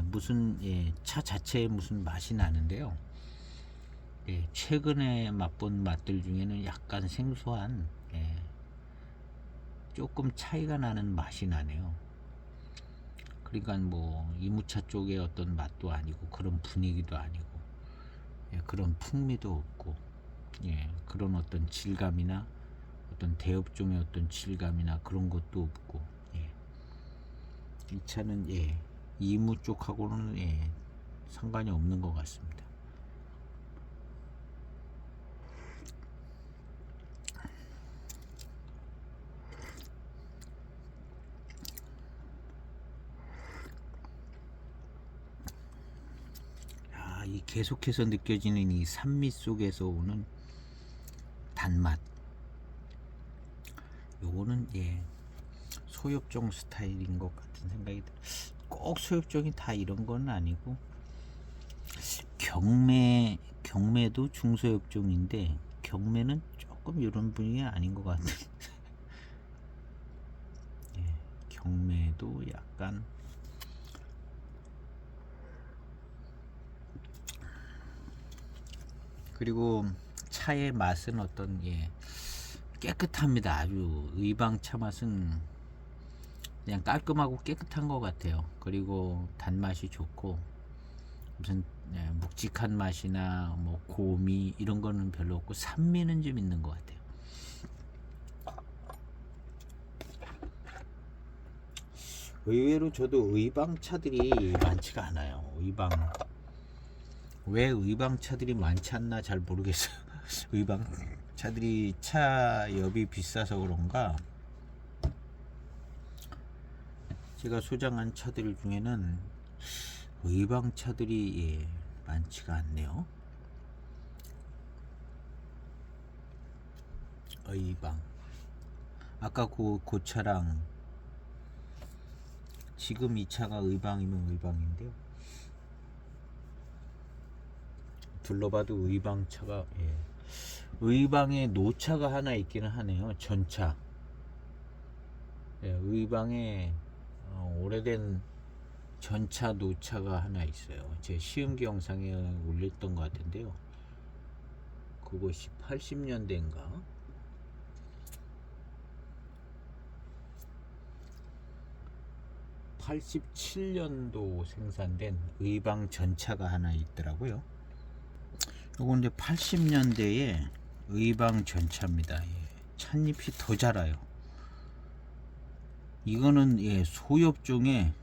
무슨 차 자체에 무슨 맛이 나는데요. 최근에 맛본 맛들 중에는 약간 생소한 조금 차이가 나는 맛이 나네요. 그러니까 뭐 이무차 쪽의 어떤 맛도 아니고 그런 분위기도 아니고 그런 풍미도 없고 그런 어떤 질감이나 어떤 대업종의 어떤 질감이나 그런 것도 없고 이 차는 이무 쪽하고는 상관이 없는 것 같습니다. 이 계속해서 느껴지는 이 산미 속에서 오는 단맛, 요거는 소엽종 스타일인 것 같은 생각이 들어요. 꼭 소엽종이 다 이런 건 아니고 경매도 중소엽종인데 경매는 조금 이런 분위기 아닌 것 같은. 경매도 약간 그리고 차의 맛은 어떤 깨끗합니다. 아주 의방차 맛은 그냥 깔끔하고 깨끗한 것 같아요. 그리고 단맛이 좋고 무슨 묵직한 맛이나 뭐 고미 이런 거는 별로 없고 산미는 좀 있는 것 같아요. 의외로 저도 의방차들이 많지가 않아요. 왜 의방차들이 많지 않나 잘 모르겠어요. 의방차들이 차엽이 비싸서 그런가 제가 소장한 차들 중에는 의방차들이 많지가 않네요. 의방 아까 그 차랑 지금 이 차가 의방이면 의방인데요, 둘러봐도 의방차가 의방에 노차가 하나 있기는 하네요. 전차 의방에 오래된 전차 노차가 하나 있어요. 제 시음기 영상에 올렸던 것 같은데요. 그것이 80년대인가? 87년도 생산된 의방 전차가 하나 있더라고요. 요건 이제 80년대에 의방 전차입니다. 예, 찻잎이 더 자라요. 이거는 예, 소엽종에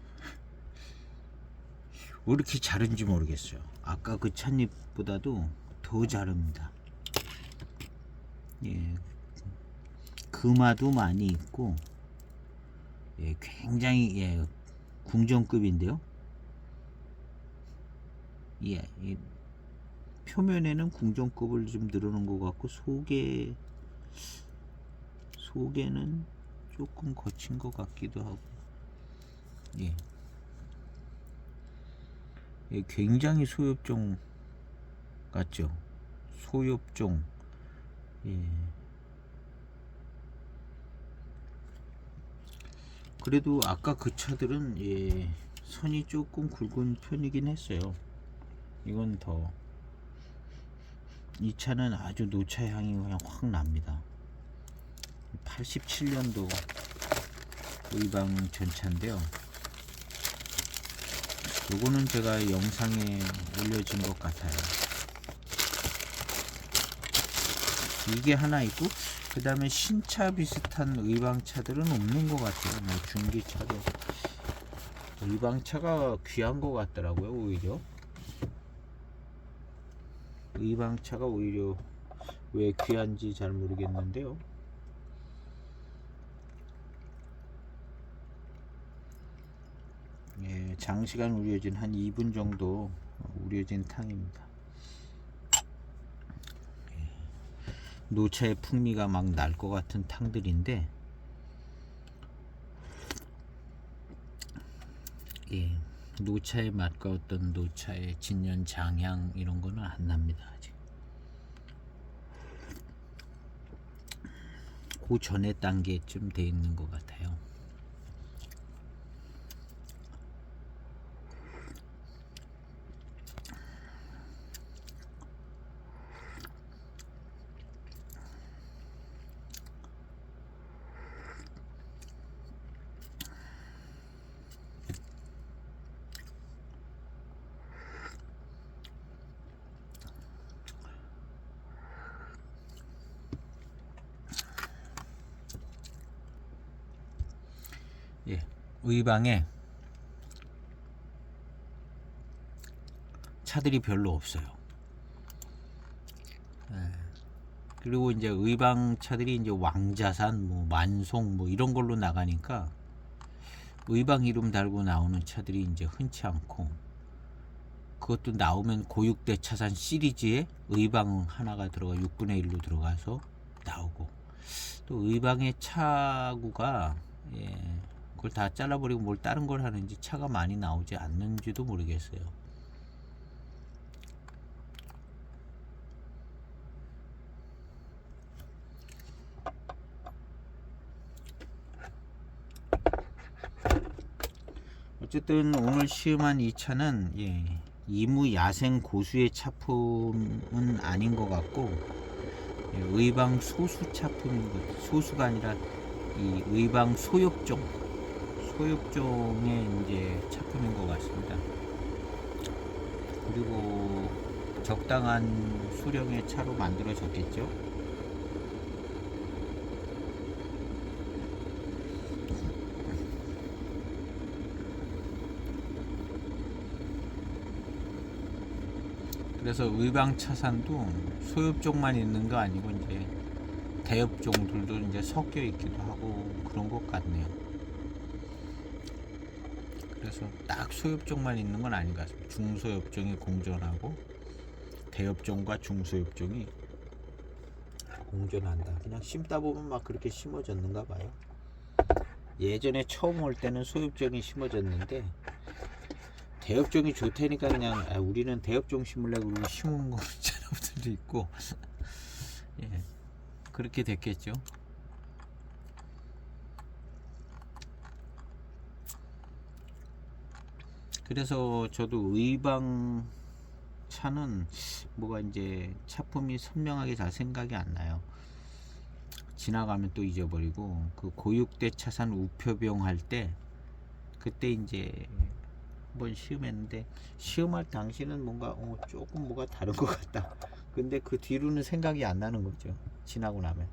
왜 이렇게 자른지 모르겠어요. 아까 그 찻잎보다도 더 자릅니다. 예, 금화도 많이 있고, 예, 굉장히 예, 궁정급인데요. 예, 이 표면에는 궁정급을 좀 늘어놓은 것 같고 속에는 조금 거친 것 같기도 하고. 예, 예, 굉장히 소엽종 같죠. 소엽종. 예. 그래도 아까 그 차들은 예, 선이 조금 굵은 편이긴 했어요. 이건 더, 이 차는 아주 노차 향이 그냥 확 납니다. 87년도 의방 전차인데요. 요거는 제가 영상에 올려진 것 같아요. 이게 하나 있고, 그 다음에 신차 비슷한 의방차들은 없는 것 같아요. 뭐 중기차도. 의방차가 귀한 것 같더라고요. 오히려 의방차가 오히려 왜 귀한지 잘 모르겠는데요. 예, 장시간 우려진 한 2분 정도 우려진 탕입니다. 노차의 풍미가 막 날 것 같은 탕들인데, 예, 노차의 맛과 어떤 노차의 진년 장향 이런 거는 안 납니다. 아직. 그 전에 단계쯤 돼 있는 것 같아요. 예, 의방에 차들이 별로 없어요. 예. 그리고 이제 의방 차들이 이제 왕자산, 뭐 만송, 뭐 이런 걸로 나가니까 의방 이름 달고 나오는 차들이 이제 흔치 않고, 그것도 나오면 고육대차산 시리즈에 의방 하나가 들어가 6분의 1로 들어가서 나오고, 또 의방의 차구가 예, 그걸 다 잘라버리고 뭘 다른 걸 하는지 차가 많이 나오지 않는지도 모르겠어요. 어쨌든 오늘 시음한 이 차는 예, 이무 야생 고수의 차품은 아닌 것 같고, 예, 의방 소수 차품인 것 같아요. 소수가 아니라 이 의방 소엽종의 이제 차품인 것 같습니다. 그리고 적당한 수령의 차로 만들어졌겠죠. 그래서 의방 차산도 소엽종만 있는 거 아니고 이제 대엽종들도 이제 섞여 있기도 하고 그런 것 같네요. 그래서 딱 소엽종만 있는 건 아닌 것 같습니다. 중소엽종이 공존하고 대엽종과 중소엽종이 공존한다. 그냥 심다 보면 막 그렇게 심어졌는가 봐요. 예전에 처음 올 때는 소엽종이 심어졌는데, 대엽종이 좋다니까 그냥 우리는 대엽종 심으려고 그러고 심은 사람들도 있고 예, 그렇게 됐겠죠. 그래서 저도 의방 차는 뭐가 이제 차품이 선명하게 잘 생각이 안 나요. 지나가면 또 잊어버리고, 그 고육대 차산 우표병 할 때 그때 이제 한번 시음했는데, 시음할 당시는 뭔가 조금 뭐가 다른 것 같다. 근데 그 뒤로는 생각이 안 나는 거죠. 지나고 나면.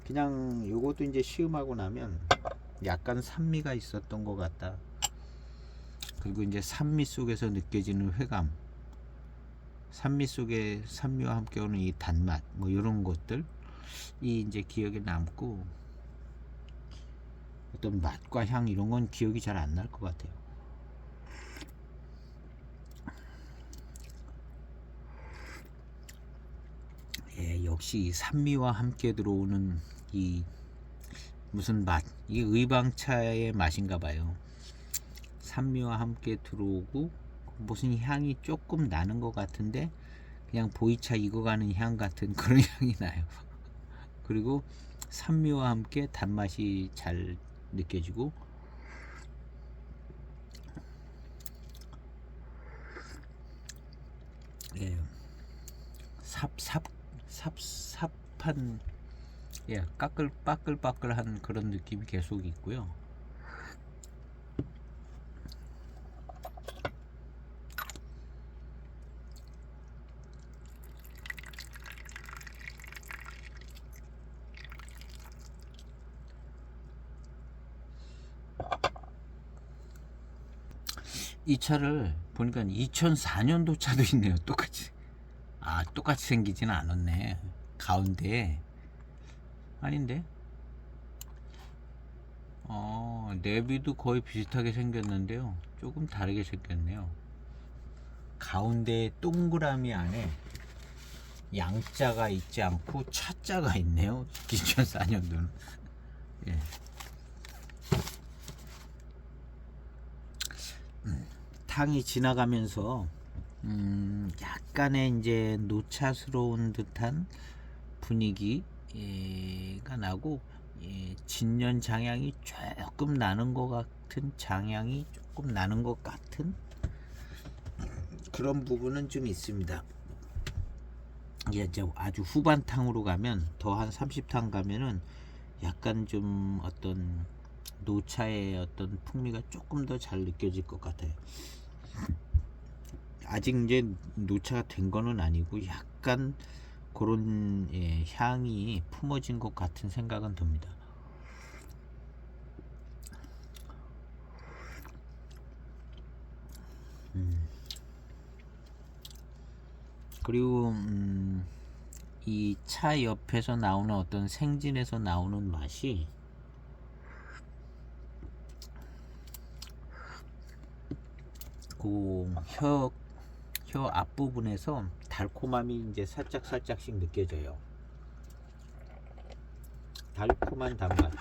그냥 요것도 이제 시음하고 나면 약간 산미가 있었던 것 같다. 그리고 이제 산미 속에서 느껴지는 회감, 산미 속에 산미와 함께 오는 이 단맛, 뭐 이런 것들이 이제 기억에 남고, 어떤 맛과 향 이런 건 기억이 잘 안 날 것 같아요. 예, 역시 이 산미와 함께 들어오는 이 무슨 맛, 이게 의방차의 맛인가 봐요. 산미와 함께 들어오고 무슨 향이 조금 나는 것 같은데 그냥 보이차 익어가는 향 같은 그런 향이 나요. 그리고 산미와 함께 단맛이 잘 느껴지고, 예, 삽삽한, 예, 빠끌빠끌한 그런 느낌이 계속 있고요. 이 차를 보니까 2004년도 차도 있네요. 똑같이. 아, 똑같이 생기지는 않았네. 가운데 아닌데? 내비도 거의 비슷하게 생겼는데요. 조금 다르게 생겼네요. 가운데 동그라미 안에 양자가 있지 않고 차자가 있네요. 2004년도는. 예. 탕이 지나가면서 약간의 이제 노차스러운 듯한 분위기가 나고, 예, 진년 장향이 조금 나는 것 같은, 장향이 조금 나는 것 같은 그런 부분은 좀 있습니다. 예, 이제 아주 후반탕으로 가면, 더 한 30탕 가면은 약간 좀 어떤 노차의 어떤 풍미가 조금 더 잘 느껴질 것 같아요. 아직 이제 노차가 된 거는 아니고 약간 그런, 예, 향이 품어진 것 같은 생각은 듭니다. 그리고 이 차 옆에서 나오는 어떤 생진에서 나오는 맛이 그 혀 앞부분에서 달콤함이 이제 살짝씩 느껴져요. 달콤한 단맛.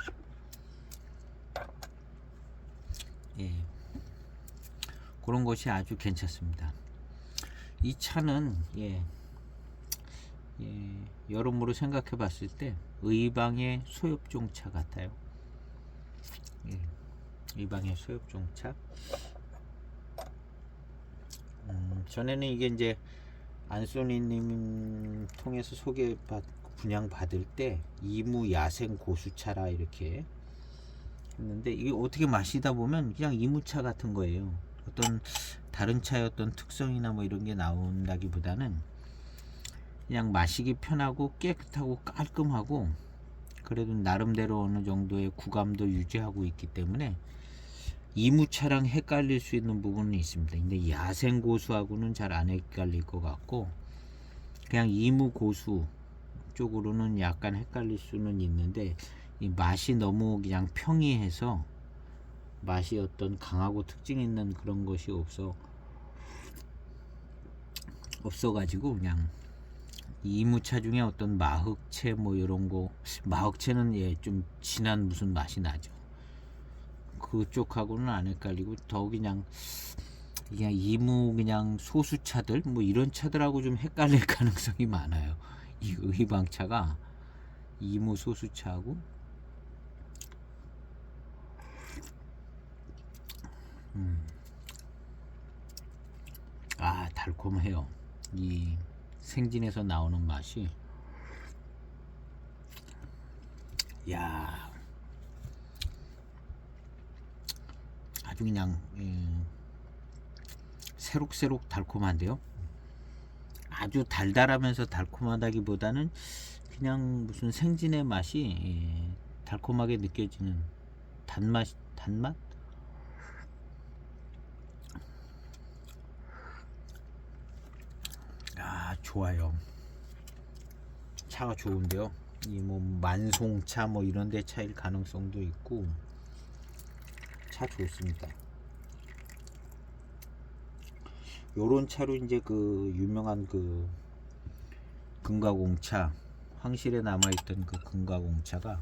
예, 그런 것이 아주 괜찮습니다. 이 차는, 예, 여러모로 생각해 봤을 때 의방의 소엽종차 같아요. 예, 의방의 소엽종차. 전에는 이게 이제 안소니님 통해서 분양 받을 때 이무 야생 고수차라 이렇게 했는데, 이게 어떻게 마시다 보면 그냥 이무차 같은 거예요. 어떤 다른 차의 어떤 특성이나 뭐 이런 게 나온다기보다는 그냥 마시기 편하고 깨끗하고 깔끔하고, 그래도 나름대로 어느 정도의 구감도 유지하고 있기 때문에 이무차랑 헷갈릴 수 있는 부분은 있습니다. 근데 야생 고수하고는 잘 안 헷갈릴 것 같고, 그냥 이무 고수 쪽으로는 약간 헷갈릴 수는 있는데, 이 맛이 너무 그냥 평이해서 맛이 어떤 강하고 특징 있는 그런 것이 없어가지고, 그냥 이무차 중에 어떤 마흑채 뭐 이런 거, 마흑채는, 예, 좀 진한 무슨 맛이 나죠. 그쪽하고는 안 헷갈리고, 더 그냥 이무 그냥 소수차들 뭐 이런 차들하고 좀 헷갈릴 가능성이 많아요. 이 의방차가 이무 소수차하고. 달콤해요. 이 생진에서 나오는 맛이, 야, 아주 그냥 새록새록 달콤한데요. 아주 달달하면서 달콤하다기보다는 그냥 무슨 생진의 맛이 달콤하게 느껴지는 단맛? 아, 좋아요. 차가 좋은데요. 이 뭐 만송차 뭐 이런 데 차일 가능성도 있고, 차 좋습니다. 요런 차로 이제 그 유명한 그 금가공차, 황실에 남아있던 그 금가공차가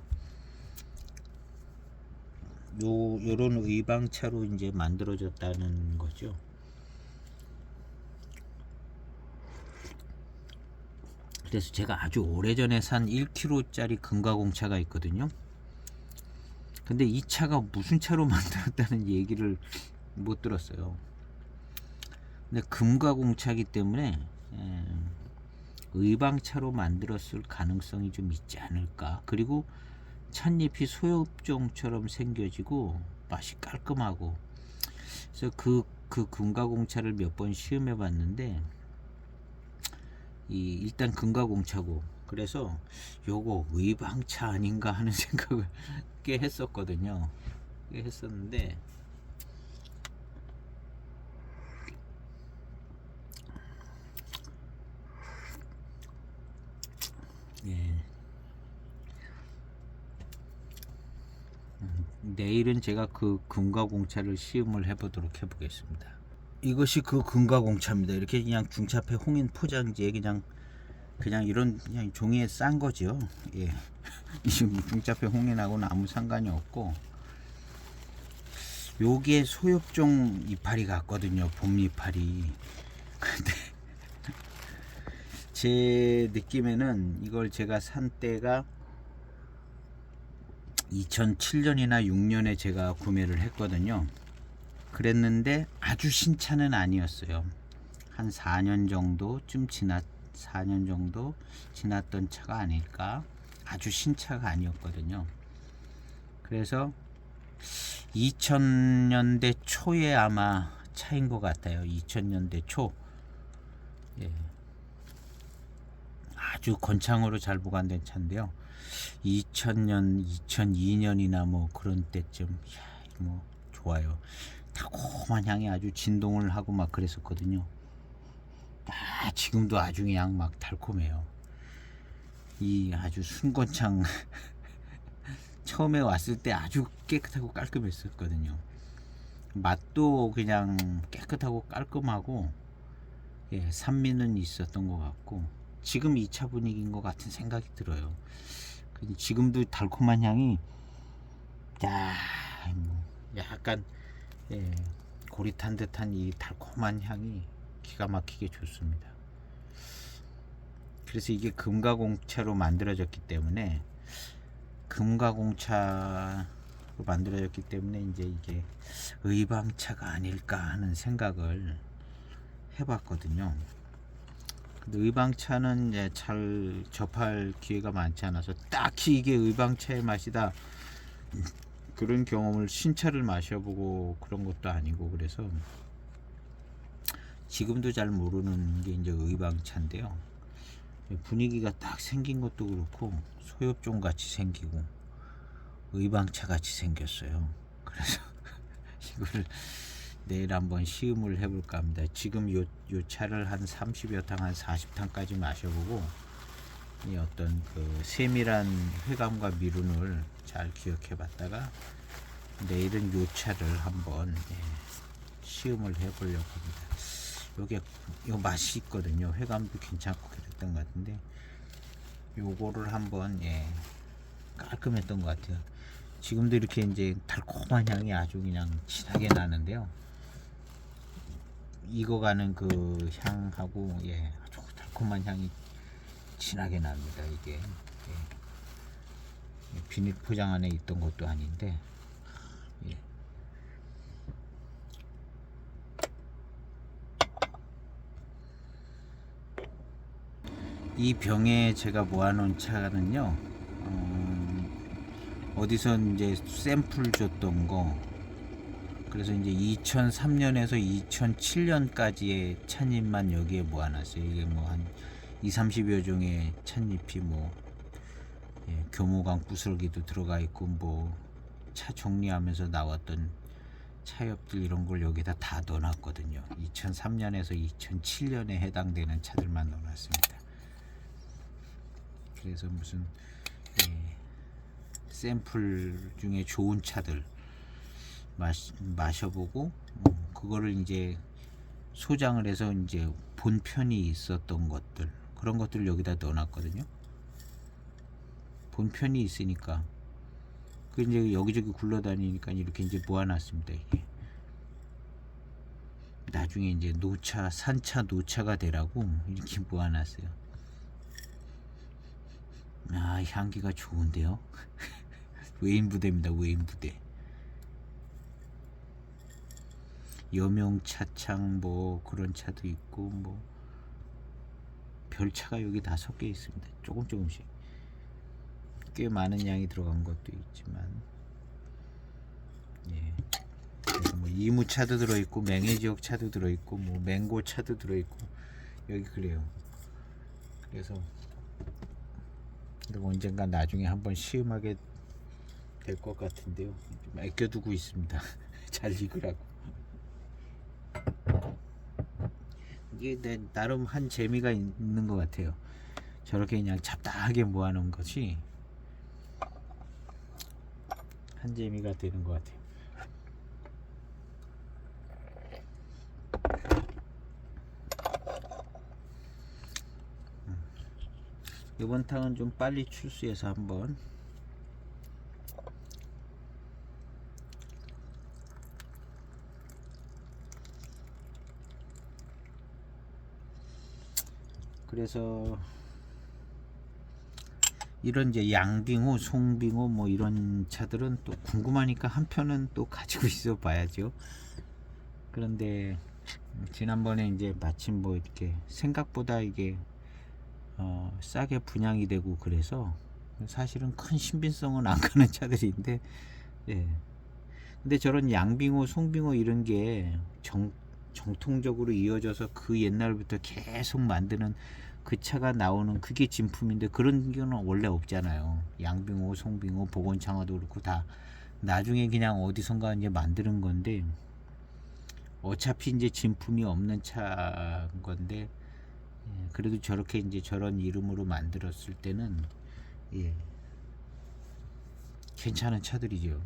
요런 의방차로 이제 만들어졌다는 거죠. 그래서 제가 아주 오래전에 산 1kg짜리 금가공차가 있거든요. 근데 이 차가 무슨 차로 만들었다는 얘기를 못 들었어요. 근데 금가공차기 때문에 의방차로 만들었을 가능성이 좀 있지 않을까. 그리고 찻잎이 소엽종처럼 생겨지고 맛이 깔끔하고, 그래서 그 금가공차를 몇 번 시음해 봤는데 일단 금가공차고, 그래서 요거 의방차 아닌가 하는 생각을 꽤 했었거든요. 꽤 했었는데 예. 내일은 제가 그 금가공차를 시음을 해보도록 해보겠습니다. 이것이 그 금가공차입니다. 이렇게 그냥 중차폐 홍인 포장지에 그냥 이런 그냥 종이에 싼 거죠. 예. 이 중차폐 홍인하고는 아무 상관이 없고, 요게 소엽종 이파리 같거든요. 봄 이파리. 근데 제 느낌에는 이걸 제가 산 때가 2007년이나 6년에 제가 구매를 했거든요. 그랬는데 아주 신차는 아니었어요. 한 4년 정도쯤 4년 정도 지났던 차가 아닐까. 아주 신차가 아니었거든요. 그래서 2000년대 초에 아마 차인 것 같아요. 2000년대 초. 예. 아주 건창으로 잘 보관된 차인데요. 2000년, 2002년이나 뭐 그런 때쯤, 뭐 좋아요. 달콤한 향이 아주 진동을 하고 막 그랬었거든요. 지금도 아주 그냥 막 달콤해요. 이 아주 순건창 처음에 왔을 때 아주 깨끗하고 깔끔했었거든요. 맛도 그냥 깨끗하고 깔끔하고, 예, 산미는 있었던 것 같고, 지금 2차 분위기인 것 같은 생각이 들어요. 지금도 달콤한 향이, 뭐 약간, 예, 고릿한 듯한 이 달콤한 향이 기가 막히게 좋습니다. 그래서 이게 금가공차로 만들어졌기 때문에, 이제 이게 의방차가 아닐까 하는 생각을 해봤거든요. 근데 의방차는 이제 잘 접할 기회가 많지 않아서 딱히 이게 의방차의 맛이다 그런 경험을, 신차를 마셔보고 그런 것도 아니고, 그래서 지금도 잘 모르는 게 이제 의방차인데요. 분위기가 딱 생긴 것도 그렇고 소엽종 같이 생기고 의방차 같이 생겼어요. 그래서 이걸 내일 한번 시음을 해볼까 합니다. 지금 요 차를 한 30여 탕, 한 40탕까지 마셔보고, 이 어떤 그 세밀한 회감과 미륜을 잘 기억해 봤다가 내일은 요 차를 한번 시음을 해보려고 합니다. 요 맛이 있거든요. 회감도 괜찮고 그랬던 것 같은데, 요거를 한번 깔끔했던 것 같아요. 지금도 이렇게 이제 달콤한 향이 아주 그냥 진하게 나는데요. 익어가는 그 향하고 아주 달콤한 향이 진하게 납니다. 이게 비닐 포장 안에 있던 것도 아닌데, 이 병에 제가 모아놓은 차는요, 어디서 이제 샘플 줬던 거, 그래서 이제 2003년에서 2007년까지의 찻잎만 여기에 모아놨어요. 이게 뭐 한 2, 30여 종의 찻잎이 뭐, 예, 교모강 부스러기도 들어가 있고, 뭐, 차 정리하면서 나왔던 차엽들 이런 걸 여기다 다 넣어놨거든요. 2003년에서 2007년에 해당되는 차들만 넣어놨습니다. 그래서 무슨, 예, 샘플 중에 좋은 차들 마셔보고, 그거를 이제 소장을 해서 이제 본편이 있었던 것들, 그런 것들을 여기다 넣어놨거든요. 본편이 있으니까 그 이제 여기저기 굴러다니니까 이렇게 이제 모아놨습니다. 이게 나중에 이제 노차, 산차, 노차가 되라고 이렇게 모아놨어요. 아, 향기가 좋은데요. 외인 부대입니다. 외인 부대. 여명 차창 뭐 그런 차도 있고, 뭐 별차가 여기 다 섞여 있습니다. 조금씩 꽤 많은 양이 들어간 것도 있지만, 예. 그래서 뭐 이무차도 들어있고, 맹해지역 차도 들어있고, 뭐 맹고 차도 들어있고, 여기 그래요. 그래서 언젠가 나중에 한번 시음하게 될 것 같은데요. 좀 아껴두고 있습니다. 잘 익으라고. 이게 나름 한 재미가 있는 것 같아요. 저렇게 그냥 잡다하게 모아놓은 것이 한 재미가 되는 것 같아요. 이번 탕은 좀 빨리 출수해서 한번 그래서 이런 이제 양빙호, 송빙호 뭐 이런 차들은 또 궁금하니까 한 편은 또 가지고 있어 봐야죠. 그런데 지난번에 이제 마침 뭐 이렇게 생각보다 이게 싸게 분양이 되고 그래서 사실은 큰 신빙성은 안 가는 차들인데, 예. 근데 저런 양빙호, 송빙호 이런 게 정통적으로 이어져서 그 옛날부터 계속 만드는 그 차가 나오는 그게 진품인데, 그런 경우는 원래 없잖아요. 양빙호, 송빙호, 복원창화도 그렇고 다 나중에 그냥 어디선가 이제 만드는 건데, 어차피 이제 진품이 없는 차인 건데, 예, 그래도 저렇게 이제 저런 이름으로 만들었을 때는, 예, 괜찮은 차들이죠.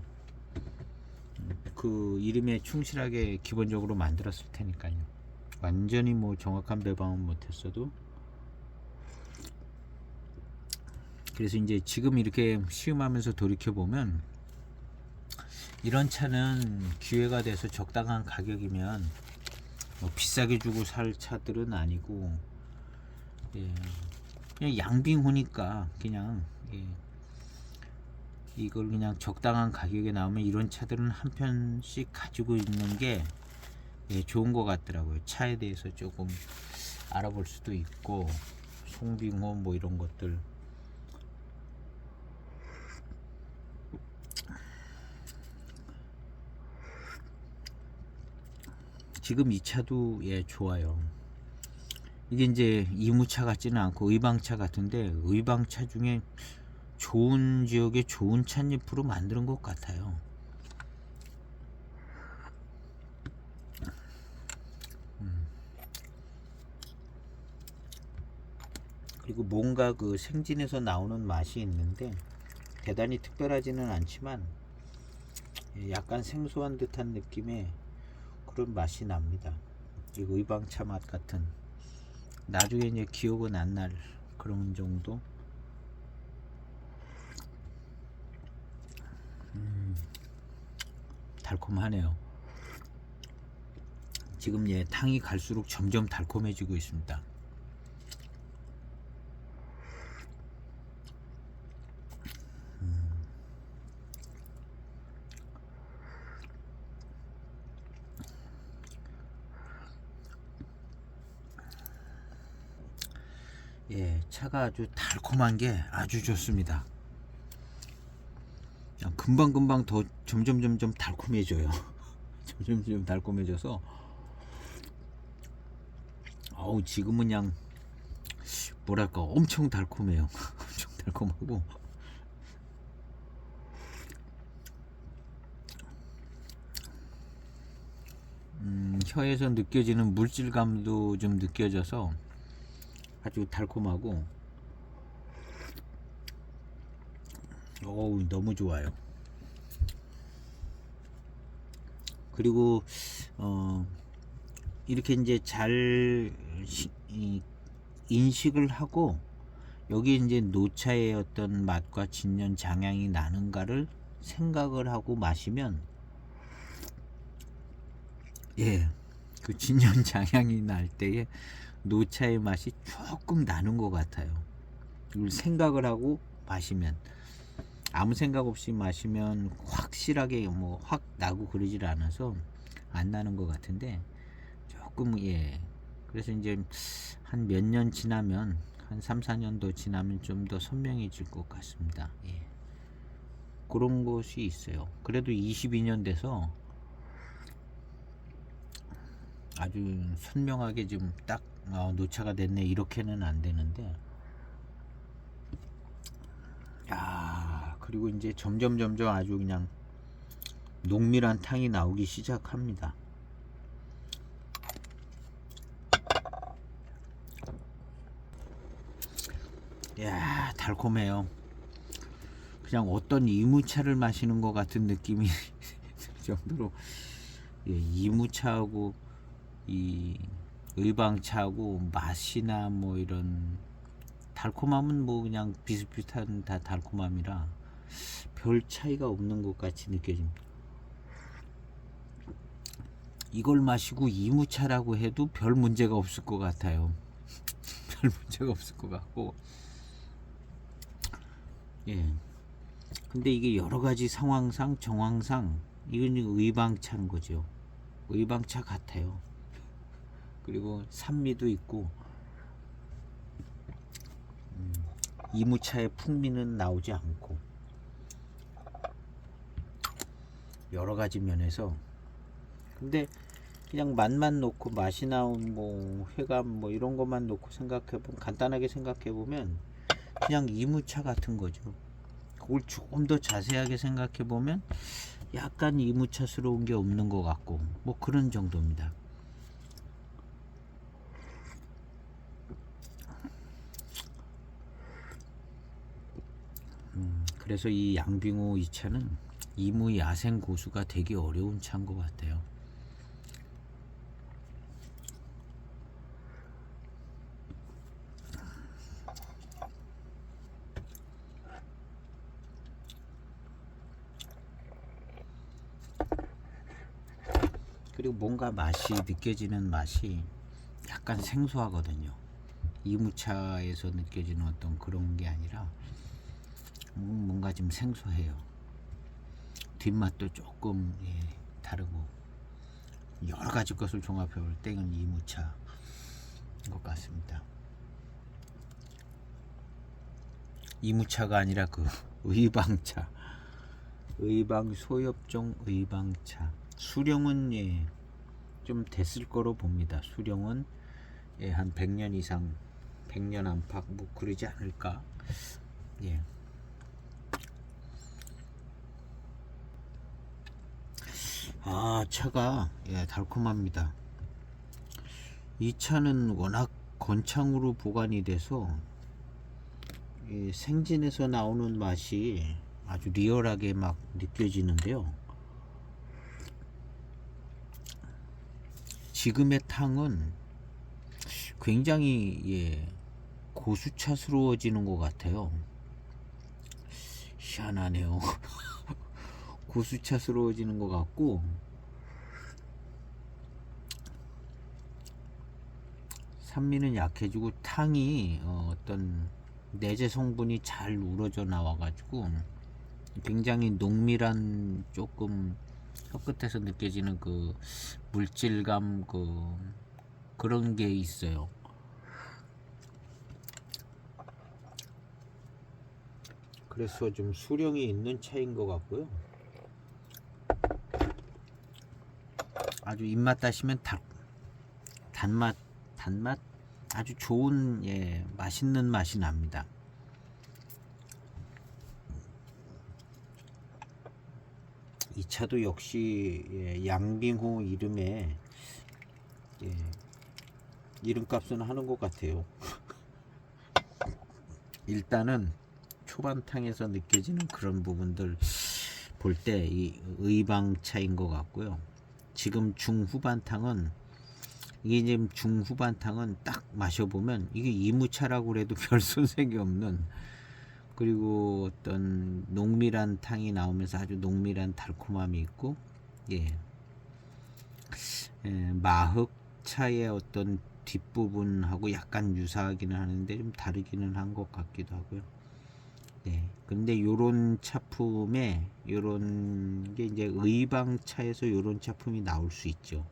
그 이름에 충실하게 기본적으로 만들었을 테니까요. 완전히 뭐 정확한 배방은 못했어도. 그래서 이제 지금 이렇게 시음하면서 돌이켜 보면, 이런 차는 기회가 돼서 적당한 가격이면 뭐 비싸게 주고 살 차들은 아니고, 예, 그냥 양빙호니까 그냥, 예, 이걸 그냥 적당한 가격에 나오면 이런 차들은 한 편씩 가지고 있는 게, 예, 좋은 것 같더라고요. 차에 대해서 조금 알아볼 수도 있고, 송빙호 뭐 이런 것들. 지금 이 차도, 예, 좋아요. 이게 이제 이무차 같지는 않고 의방차 같은데, 의방차 중에 좋은 지역에 좋은 찻잎으로 만드는 것 같아요. 그리고 뭔가 그 생진에서 나오는 맛이 있는데 대단히 특별하지는 않지만 약간 생소한 듯한 느낌의 그런 맛이 납니다. 이 의방차 맛 같은, 나중에 이제 기억은 안 날 그런 정도. 달콤하네요. 지금, 예, 탕이 갈수록 점점 달콤해지고 있습니다. 예, 차가 아주 달콤한 게 아주 좋습니다. 금방금방 더 점점 달콤해져요. 점점 달콤해져서 지금은 그냥 뭐랄까 엄청 달콤해요. 엄청 달콤하고 혀에서 느껴지는 물질감도 좀 느껴져서 아주 달콤하고 너무 좋아요. 그리고 이렇게 이제 잘 인식을 하고 여기 이제 노차의 어떤 맛과 진년 장향이 나는가를 생각을 하고 마시면 그 진년 장향이 날 때에 노차의 맛이 조금 나는 것 같아요. 이걸 생각을 하고 마시면, 아무 생각 없이 마시면 확실하게 뭐 확 나고 그러질 않아서 안 나는 것 같은데 조금 그래서 이제 한 몇 년 지나면, 한 3, 4년 더 지나면 좀 더 선명해질 것 같습니다. 그런 것이 있어요. 그래도 22년 돼서 아주 선명하게 지금 딱 노차가 됐네 이렇게는 안 되는데, 그리고 이제 점점 아주 그냥 농밀한 탕이 나오기 시작합니다. 달콤해요. 그냥 어떤 이무차를 마시는 것 같은 느낌이 들 정도로 이무차하고 이 의방차하고 맛이나 뭐 이런 달콤함은 뭐 그냥 비슷비슷한 다 달콤함이라 별 차이가 없는 것 같이 느껴집니다. 이걸 마시고 이무차라고 해도 별 문제가 없을 것 같아요. 별 문제가 없을 것 같고, 근데 이게 여러 가지 상황상 정황상 이건 의방차인 거죠. 의방차 같아요. 그리고 산미도 있고 이무차의 풍미는 나오지 않고, 여러 가지 면에서. 근데 그냥 맛만 놓고 맛이 나온 뭐 회감 뭐 이런 것만 놓고 간단하게 생각해 보면 그냥 이무차 같은 거죠. 그걸 조금 더 자세하게 생각해 보면 약간 이무차스러운 게 없는 것 같고 뭐 그런 정도입니다. 그래서 이 양빙호 이 차는 이무 야생 고수가 되기 어려운 차인 것 같아요. 그리고 뭔가 맛이 느껴지는 맛이 약간 생소하거든요. 이무차에서 느껴지는 어떤 그런 게 아니라 뭔가 좀 생소해요. 뒷맛도 조금 다르고 여러 가지 것을 종합해 볼 때는 이무차인 것 같습니다. 이무차가 아니라 그 의방차, 의방 소엽종 의방차. 수령은 좀 됐을 거로 봅니다. 수령은 한 100년 이상, 100년 안팎 뭐 그러지 않을까. 차가 달콤합니다. 이 차는 워낙 건창으로 보관이 돼서 생진에서 나오는 맛이 아주 리얼하게 막 느껴지는데요. 지금의 탕은 굉장히 고수차스러워지는 것 같아요. 희한하네요. 고수차스러워지는 것 같고, 산미는 약해지고 탕이 어떤 내재 성분이 잘 우러져 나와가지고 굉장히 농밀한 조금 혀끝에서 느껴지는 그 물질감 그런 게 있어요. 그래서 좀 수령이 있는 차인 것 같고요. 아주 입맛 다시면 단맛 아주 좋은 맛있는 맛이 납니다. 이 차도 역시 양빙호 이름에 이름값은 하는 것 같아요. 일단은 초반탕에서 느껴지는 그런 부분들 볼 때 이 의방차인 것 같고요. 지금 중후반탕은 이게 지금 중후반탕은 딱 마셔보면 이게 이무차라고 해도 별 손색이 없는, 그리고 어떤 농밀한 탕이 나오면서 아주 농밀한 달콤함이 있고, 마흑차의 어떤 뒷부분하고 약간 유사하기는 하는데 좀 다르기는 한 것 같기도 하고요. 근데 요런 차품에 요런 게 이제 의방차에서 요런 차품이 나올 수 있죠.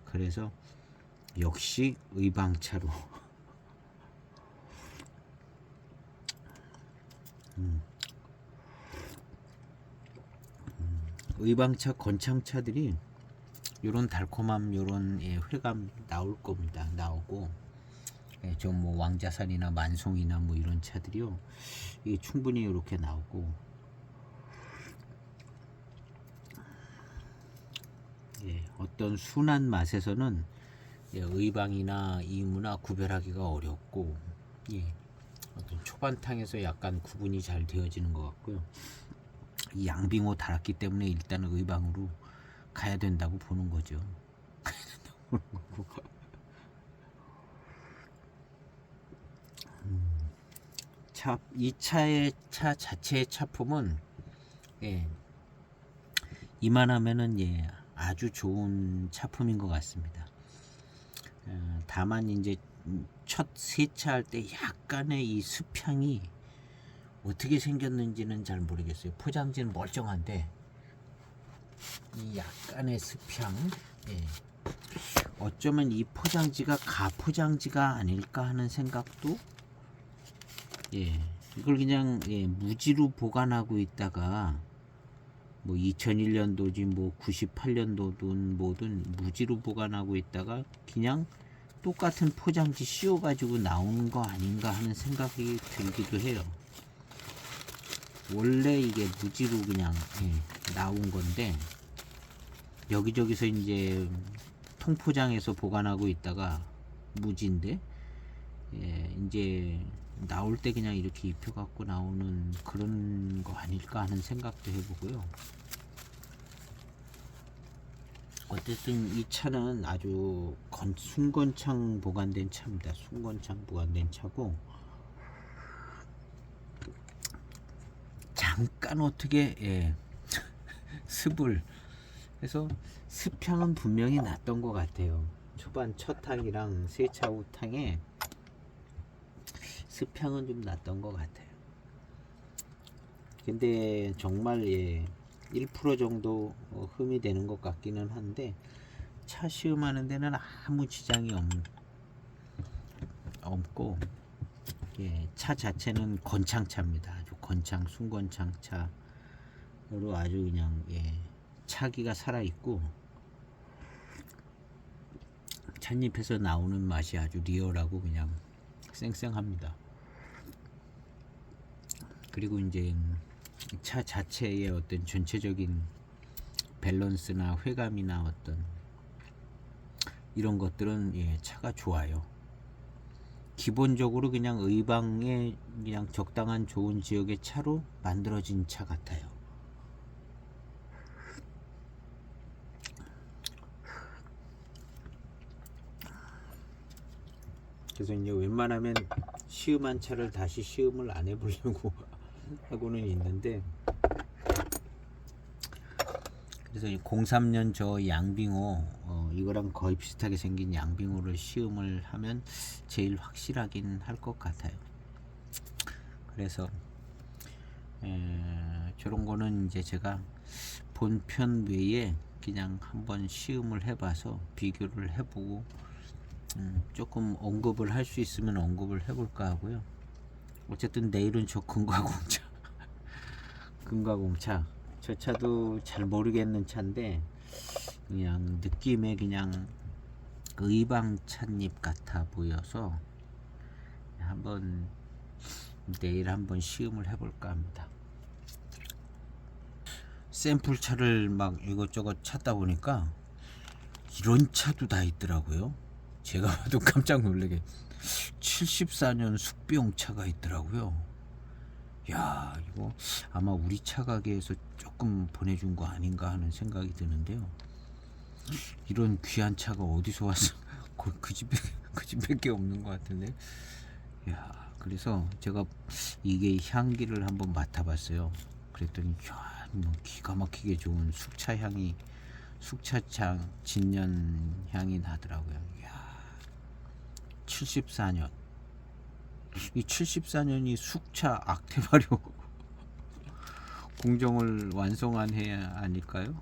그래서 역시 의방차로 의방차 건창차들이 요런 달콤함, 요런 회감 나올 겁니다. 나오고, 좀 뭐 왕자산이나 만송이나 뭐 이런 차들이요, 이게 충분히 이렇게 나오고, 어떤 순한 맛에서는 의방이나 이무나 구별하기가 어렵고, 어떤 초반탕에서 약간 구분이 잘 되어지는 것 같고요. 이 양빙호 달았기 때문에 일단은 의방으로 가야 된다고 보는 거죠. 이 차 자체의 차품은 이만하면은 아주 좋은 차품인 것 같습니다. 다만 이제 첫 세차할 때 약간의 이 습향이 어떻게 생겼는지는 잘 모르겠어요. 포장지는 멀쩡한데 이 약간의 습향, 어쩌면 이 포장지가 가포장지가 아닐까 하는 생각도, 이걸 그냥 무지로 보관하고 있다가 뭐 2001년도지 뭐 98년도든 뭐든 무지로 보관하고 있다가 그냥 똑같은 포장지 씌워 가지고 나오는 거 아닌가 하는 생각이 들기도 해요. 원래 이게 무지로 그냥 나온 건데 여기저기서 이제 통포장해서 보관하고 있다가 무지인데 이제 나올 때 그냥 이렇게 입혀 갖고 나오는 그런 거 아닐까 하는 생각도 해보고요. 어쨌든 이 차는 아주 순건창 보관된 차입니다. 순건창 보관된 차고, 잠깐 어떻게 습을 해서 습향은 분명히 났던 것 같아요. 초반 첫 탕이랑 세차 후 탕에 습향은 좀 났던 것 같아요. 근데 정말 1% 정도 흠이 되는 것 같기는 한데 차 시음하는 데는 아무 지장이 없고, 차 자체는 건창차입니다. 아주 건창 순건창 차로 아주 그냥 차기가 살아있고 찻잎에서 나오는 맛이 아주 리얼하고 그냥 쌩쌩합니다. 그리고 이제 차 자체의 어떤 전체적인 밸런스나 회감이나 어떤 이런 것들은 차가 좋아요. 기본적으로 그냥 의방의 그냥 적당한 좋은 지역의 차로 만들어진 차 같아요. 그래서 이제 웬만하면 시음한 차를 다시 시음을 안 해보려고 하고는 있는데, 그래서 03년 저 양빙호 이거랑 거의 비슷하게 생긴 양빙호를 시음을 하면 제일 확실하긴 할 것 같아요. 그래서 저런 거는 이제 제가 본편 외에 그냥 한번 시음을 해봐서 비교를 해보고 조금 언급을 할 수 있으면 언급을 해볼까 하고요. 어쨌든 내일은 저 금과공차 금과공차 저 차도 잘 모르겠는 차인데 그냥 느낌에 그냥 의방찻잎 같아 보여서 한번 내일 한번 시음을 해볼까 합니다. 샘플 차를 막 이것저것 찾다 보니까 이런 차도 다 있더라고요. 제가 봐도 깜짝 놀라게 74년 숙비용 차가 있더라고요. 야, 이거 아마 우리 차 가게에서 조금 보내준 거 아닌가 하는 생각이 드는데요. 이런 귀한 차가 어디서 왔어? 그 집밖에 없는 것 같은데. 야, 그래서 제가 이게 향기를 한번 맡아봤어요. 그랬더니 야, 뭐 기가 막히게 좋은 숙차 향이, 숙차향 진년 향이 나더라고요. 야, 74년. 이 74년이 숙차 악태발효 공정을 완성한 해 아닐까요?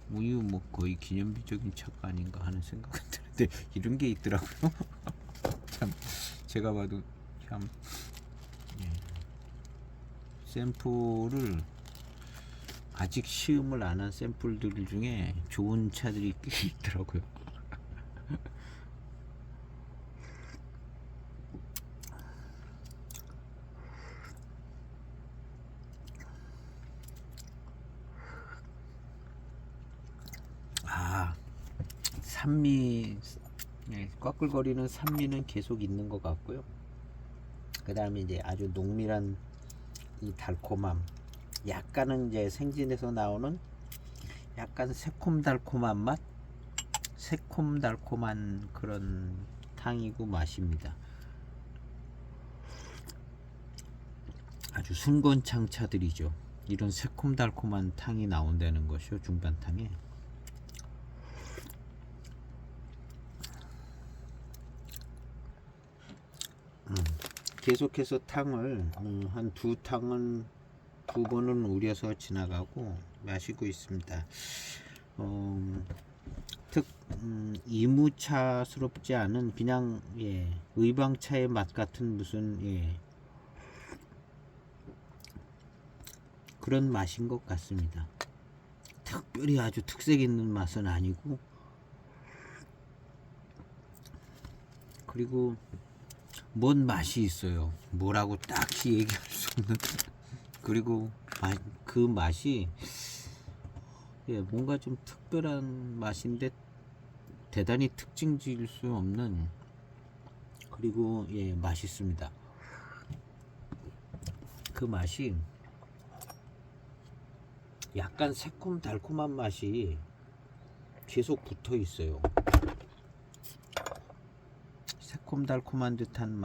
우유 뭐 거의 기념비적인 차가 아닌가 하는 생각이 드는데 이런 게 있더라고요. 참 제가 봐도 참 예. 샘플을 아직 시음을 안 한 샘플들 중에 좋은 차들이 꽤 있더라고요. 아, 산미, 네, 꺼끌거리는 산미는 계속 있는 것 같고요. 그 다음에 이제 아주 농밀한 이 달콤함, 약간은 이제 생진에서 나오는 약간 새콤달콤한 맛, 새콤달콤한 그런 탕이고 맛입니다. 아주 순건창 차들이죠. 이런 새콤달콤한 탕이 나온다는 것이요, 중반탕에. 계속해서 탕을 한 두 탕은 두 번은 우려서 지나가고 마시고 있습니다. 이무차스럽지 않은 그냥 예, 의방차의 맛 같은 무슨 예, 그런 맛인 것 같습니다. 특별히 아주 특색 있는 맛은 아니고, 그리고 뭔 맛이 있어요. 뭐라고 딱히 얘기할 수 없는. 그리고 그 맛이 예, 뭔가 좀 특별한 맛인데 대단히 특징 지을 수 없는, 그리고 예, 맛있습니다. 그 맛이 약간 새콤 달콤한 맛이 계속 붙어 있어요. 새콤 달콤한 듯한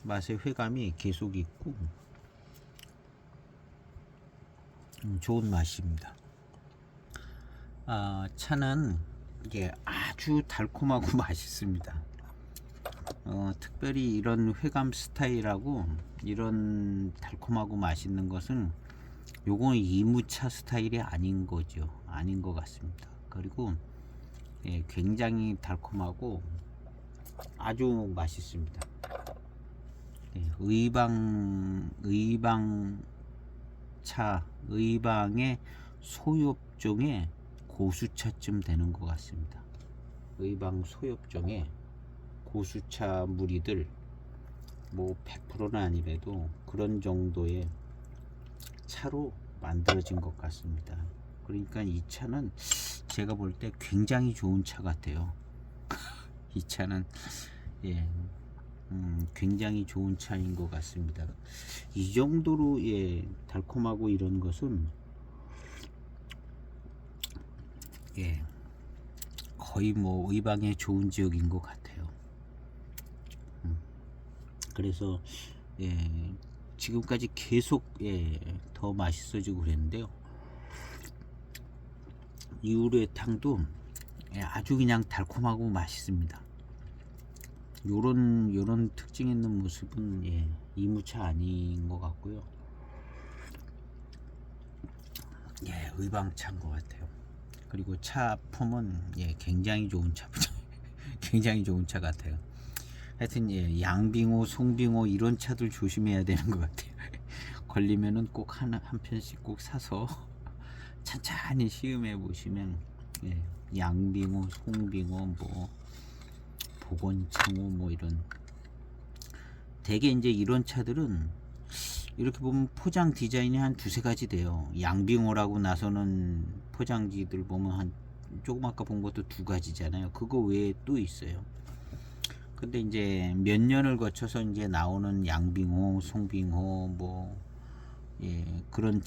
맛의 회감이 계속 있고 좋은 맛입니다. 차는 이게 아주 달콤하고 맛있습니다. 특별히 이런 회감 스타일하고 이런 달콤하고 맛있는 것은 요건 이무차 스타일이 아닌 거죠. 아닌 것 같습니다. 그리고 예, 굉장히 달콤하고 아주 맛있습니다. 예, 의방의 소엽종의 고수차쯤 되는 것 같습니다. 의방 소엽종의 고수차 무리들 뭐 100%는 아니래도 그런 정도의 차로 만들어진 것 같습니다. 그러니까 이 차는 제가 볼 때 굉장히 좋은 차 같아요. 이 차는 예, 굉장히 좋은 차인 것 같습니다. 이 정도로 예, 달콤하고 이런 것은 예, 거의 뭐 의방의 좋은 지역인 것 같아요. 그래서 예, 지금까지 계속 예, 더 맛있어지고 그랬는데요. 이후의 탕도 예, 아주 그냥 달콤하고 맛있습니다. 요런 특징 있는 모습은 예, 이무차 아닌 것 같고요. 예, 의방차인 것 같아요. 그리고 차 폼은 예, 굉장히 좋은 차 굉장히 좋은 차 같아요. 하여튼 예, 양빙호, 송빙호 이런 차들 조심해야 되는 것 같아요. 걸리면은 꼭 한 편씩 꼭 사서 천천히 시음해 보시면 예, 양빙호, 송빙호, 뭐 복원창호 뭐 이런 대개 이제 이런 차들은 이렇게 보면 포장 디자인이 한 두세 가지 돼요. 양빙호라고 나서는 포장지들 보면 한 조금 아까 본 것도 두 가지잖아요. 그거 외에 또 있어요. 근데 이제 몇 년을 거쳐서 이제 나오는 양빙호, 송빙호 뭐 예, 그런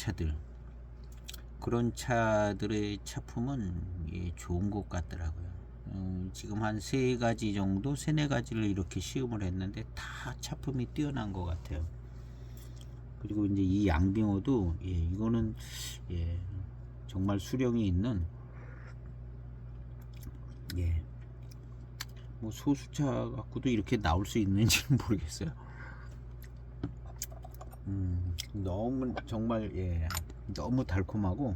차들의 차품은 예, 좋은 것 같더라고요. 지금 한 세 가지 정도, 세네 가지를 이렇게 시음을 했는데 다 차품이 뛰어난 것 같아요. 그리고 이제 이 양빙호도 예, 이거는 예, 정말 수령이 있는 예, 뭐 소수차 갖고도 이렇게 나올 수 있는지는 모르겠어요. 너무 정말 예, 너무 달콤하고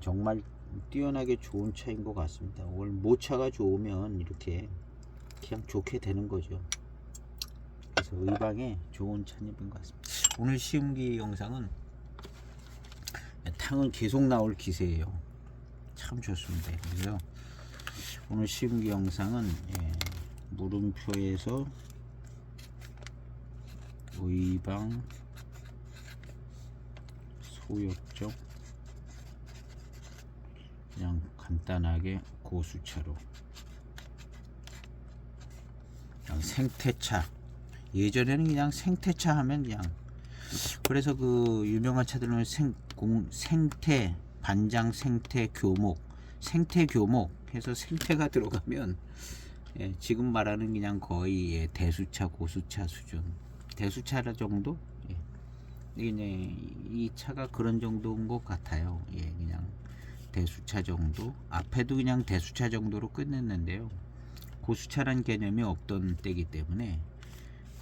정말 뛰어나게 좋은 차인 것 같습니다. 오늘 모차가 좋으면 이렇게 그냥 좋게 되는 거죠. 그래서 의방에 좋은 차인 것 같습니다. 오늘 시음기 영상은 탕은 계속 나올 기세예요. 참 좋습니다. 그래서 오늘 시음기 영상은 예, 물음표에서 의방 소엽적 그냥 간단하게 고수차로 그냥 생태차 예전에는 그냥 생태차 하면 그냥 그래서 그 유명한 차들은 생태 반장 생태 교목 생태 교목 해서 생태가 들어가면 예, 지금 말하는 그냥 거의 예, 대수차 고수차 수준 대수차 정도 예. 이게 이 차가 그런 정도인 것 같아요. 예, 그냥 대수차 정도 앞에도 그냥 대수차 정도로 끝냈는데요. 고수차란 개념이 없던 때기 때문에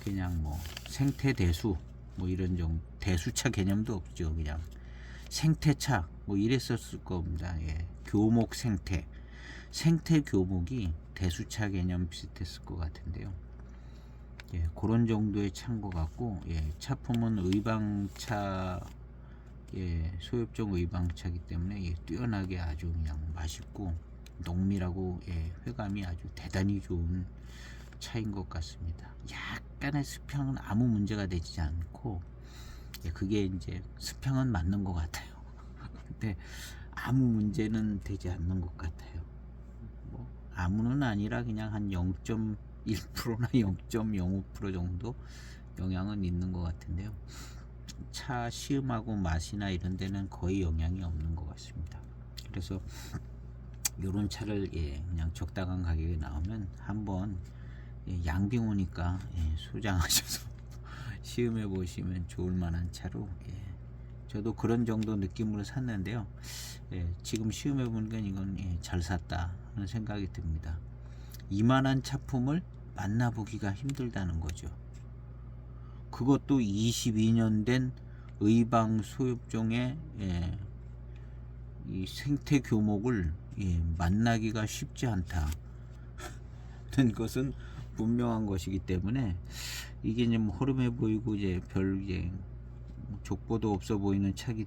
그냥 뭐 생태 대수 뭐 이런 정도 대수차 개념도 없죠. 그냥 생태차 뭐 이랬었을 겁니다. 예. 교목 생태 교목이 대수차 개념 비슷했을 것 같은데요. 예, 그런 정도의 차인 것 같고 예, 차품은 의방차 예, 소엽종 의방차이기 때문에 예, 뛰어나게 아주 그냥 맛있고 농밀하고 예, 회감이 아주 대단히 좋은 차인 것 같습니다. 약간의 수평은 아무 문제가 되지 않고 예, 그게 이제 수평은 맞는 것 같아요. 근데 아무 문제는 되지 않는 것 같아요. 뭐 아무는 아니라 그냥 한 0.1%나 0.05% 정도 영향은 있는 것 같은데요. 차 시음하고 맛이나 이런 데는 거의 영향이 없는 것 같습니다. 그래서 이런 차를 예, 그냥 적당한 가격에 나오면 한번 예, 양빙호니까 예, 소장하셔서 시음해 보시면 좋을 만한 차로 예, 저도 그런 정도 느낌으로 샀는데요. 예, 지금 시음해 보니까 이건 예, 잘 샀다 하는 생각이 듭니다. 이만한 차품을 만나보기가 힘들다는 거죠. 그것도 22년 된 의방 소엽종의 예, 이 생태 교목을 예, 만나기가 쉽지 않다는 것은 분명한 것이기 때문에 이게 이제 뭐 허름해 보이고 이제 별 이제 족보도 없어 보이는 차기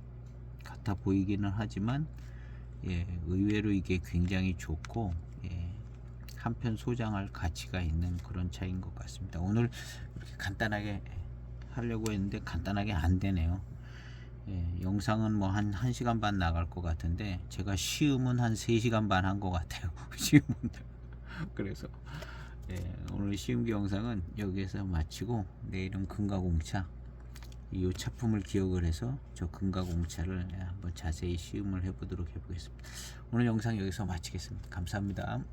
같아 보이기는 하지만 예, 의외로 이게 굉장히 좋고 예, 한편 소장할 가치가 있는 그런 차인 것 같습니다. 오늘 이렇게 간단하게 하려고 했는데 간단하게 안 되네요. 예, 영상은 뭐 한 1시간 반 나갈 것 같은데 제가 시음은 한 3시간 반 한 것 같아요. 시음은 그래서 예, 오늘 시음기 영상은 여기에서 마치고 내일은 금가공차 이 차품을 기억을 해서 저 금가공차를 한번 자세히 시음을 해보도록 해보겠습니다. 오늘 영상 여기서 마치겠습니다. 감사합니다.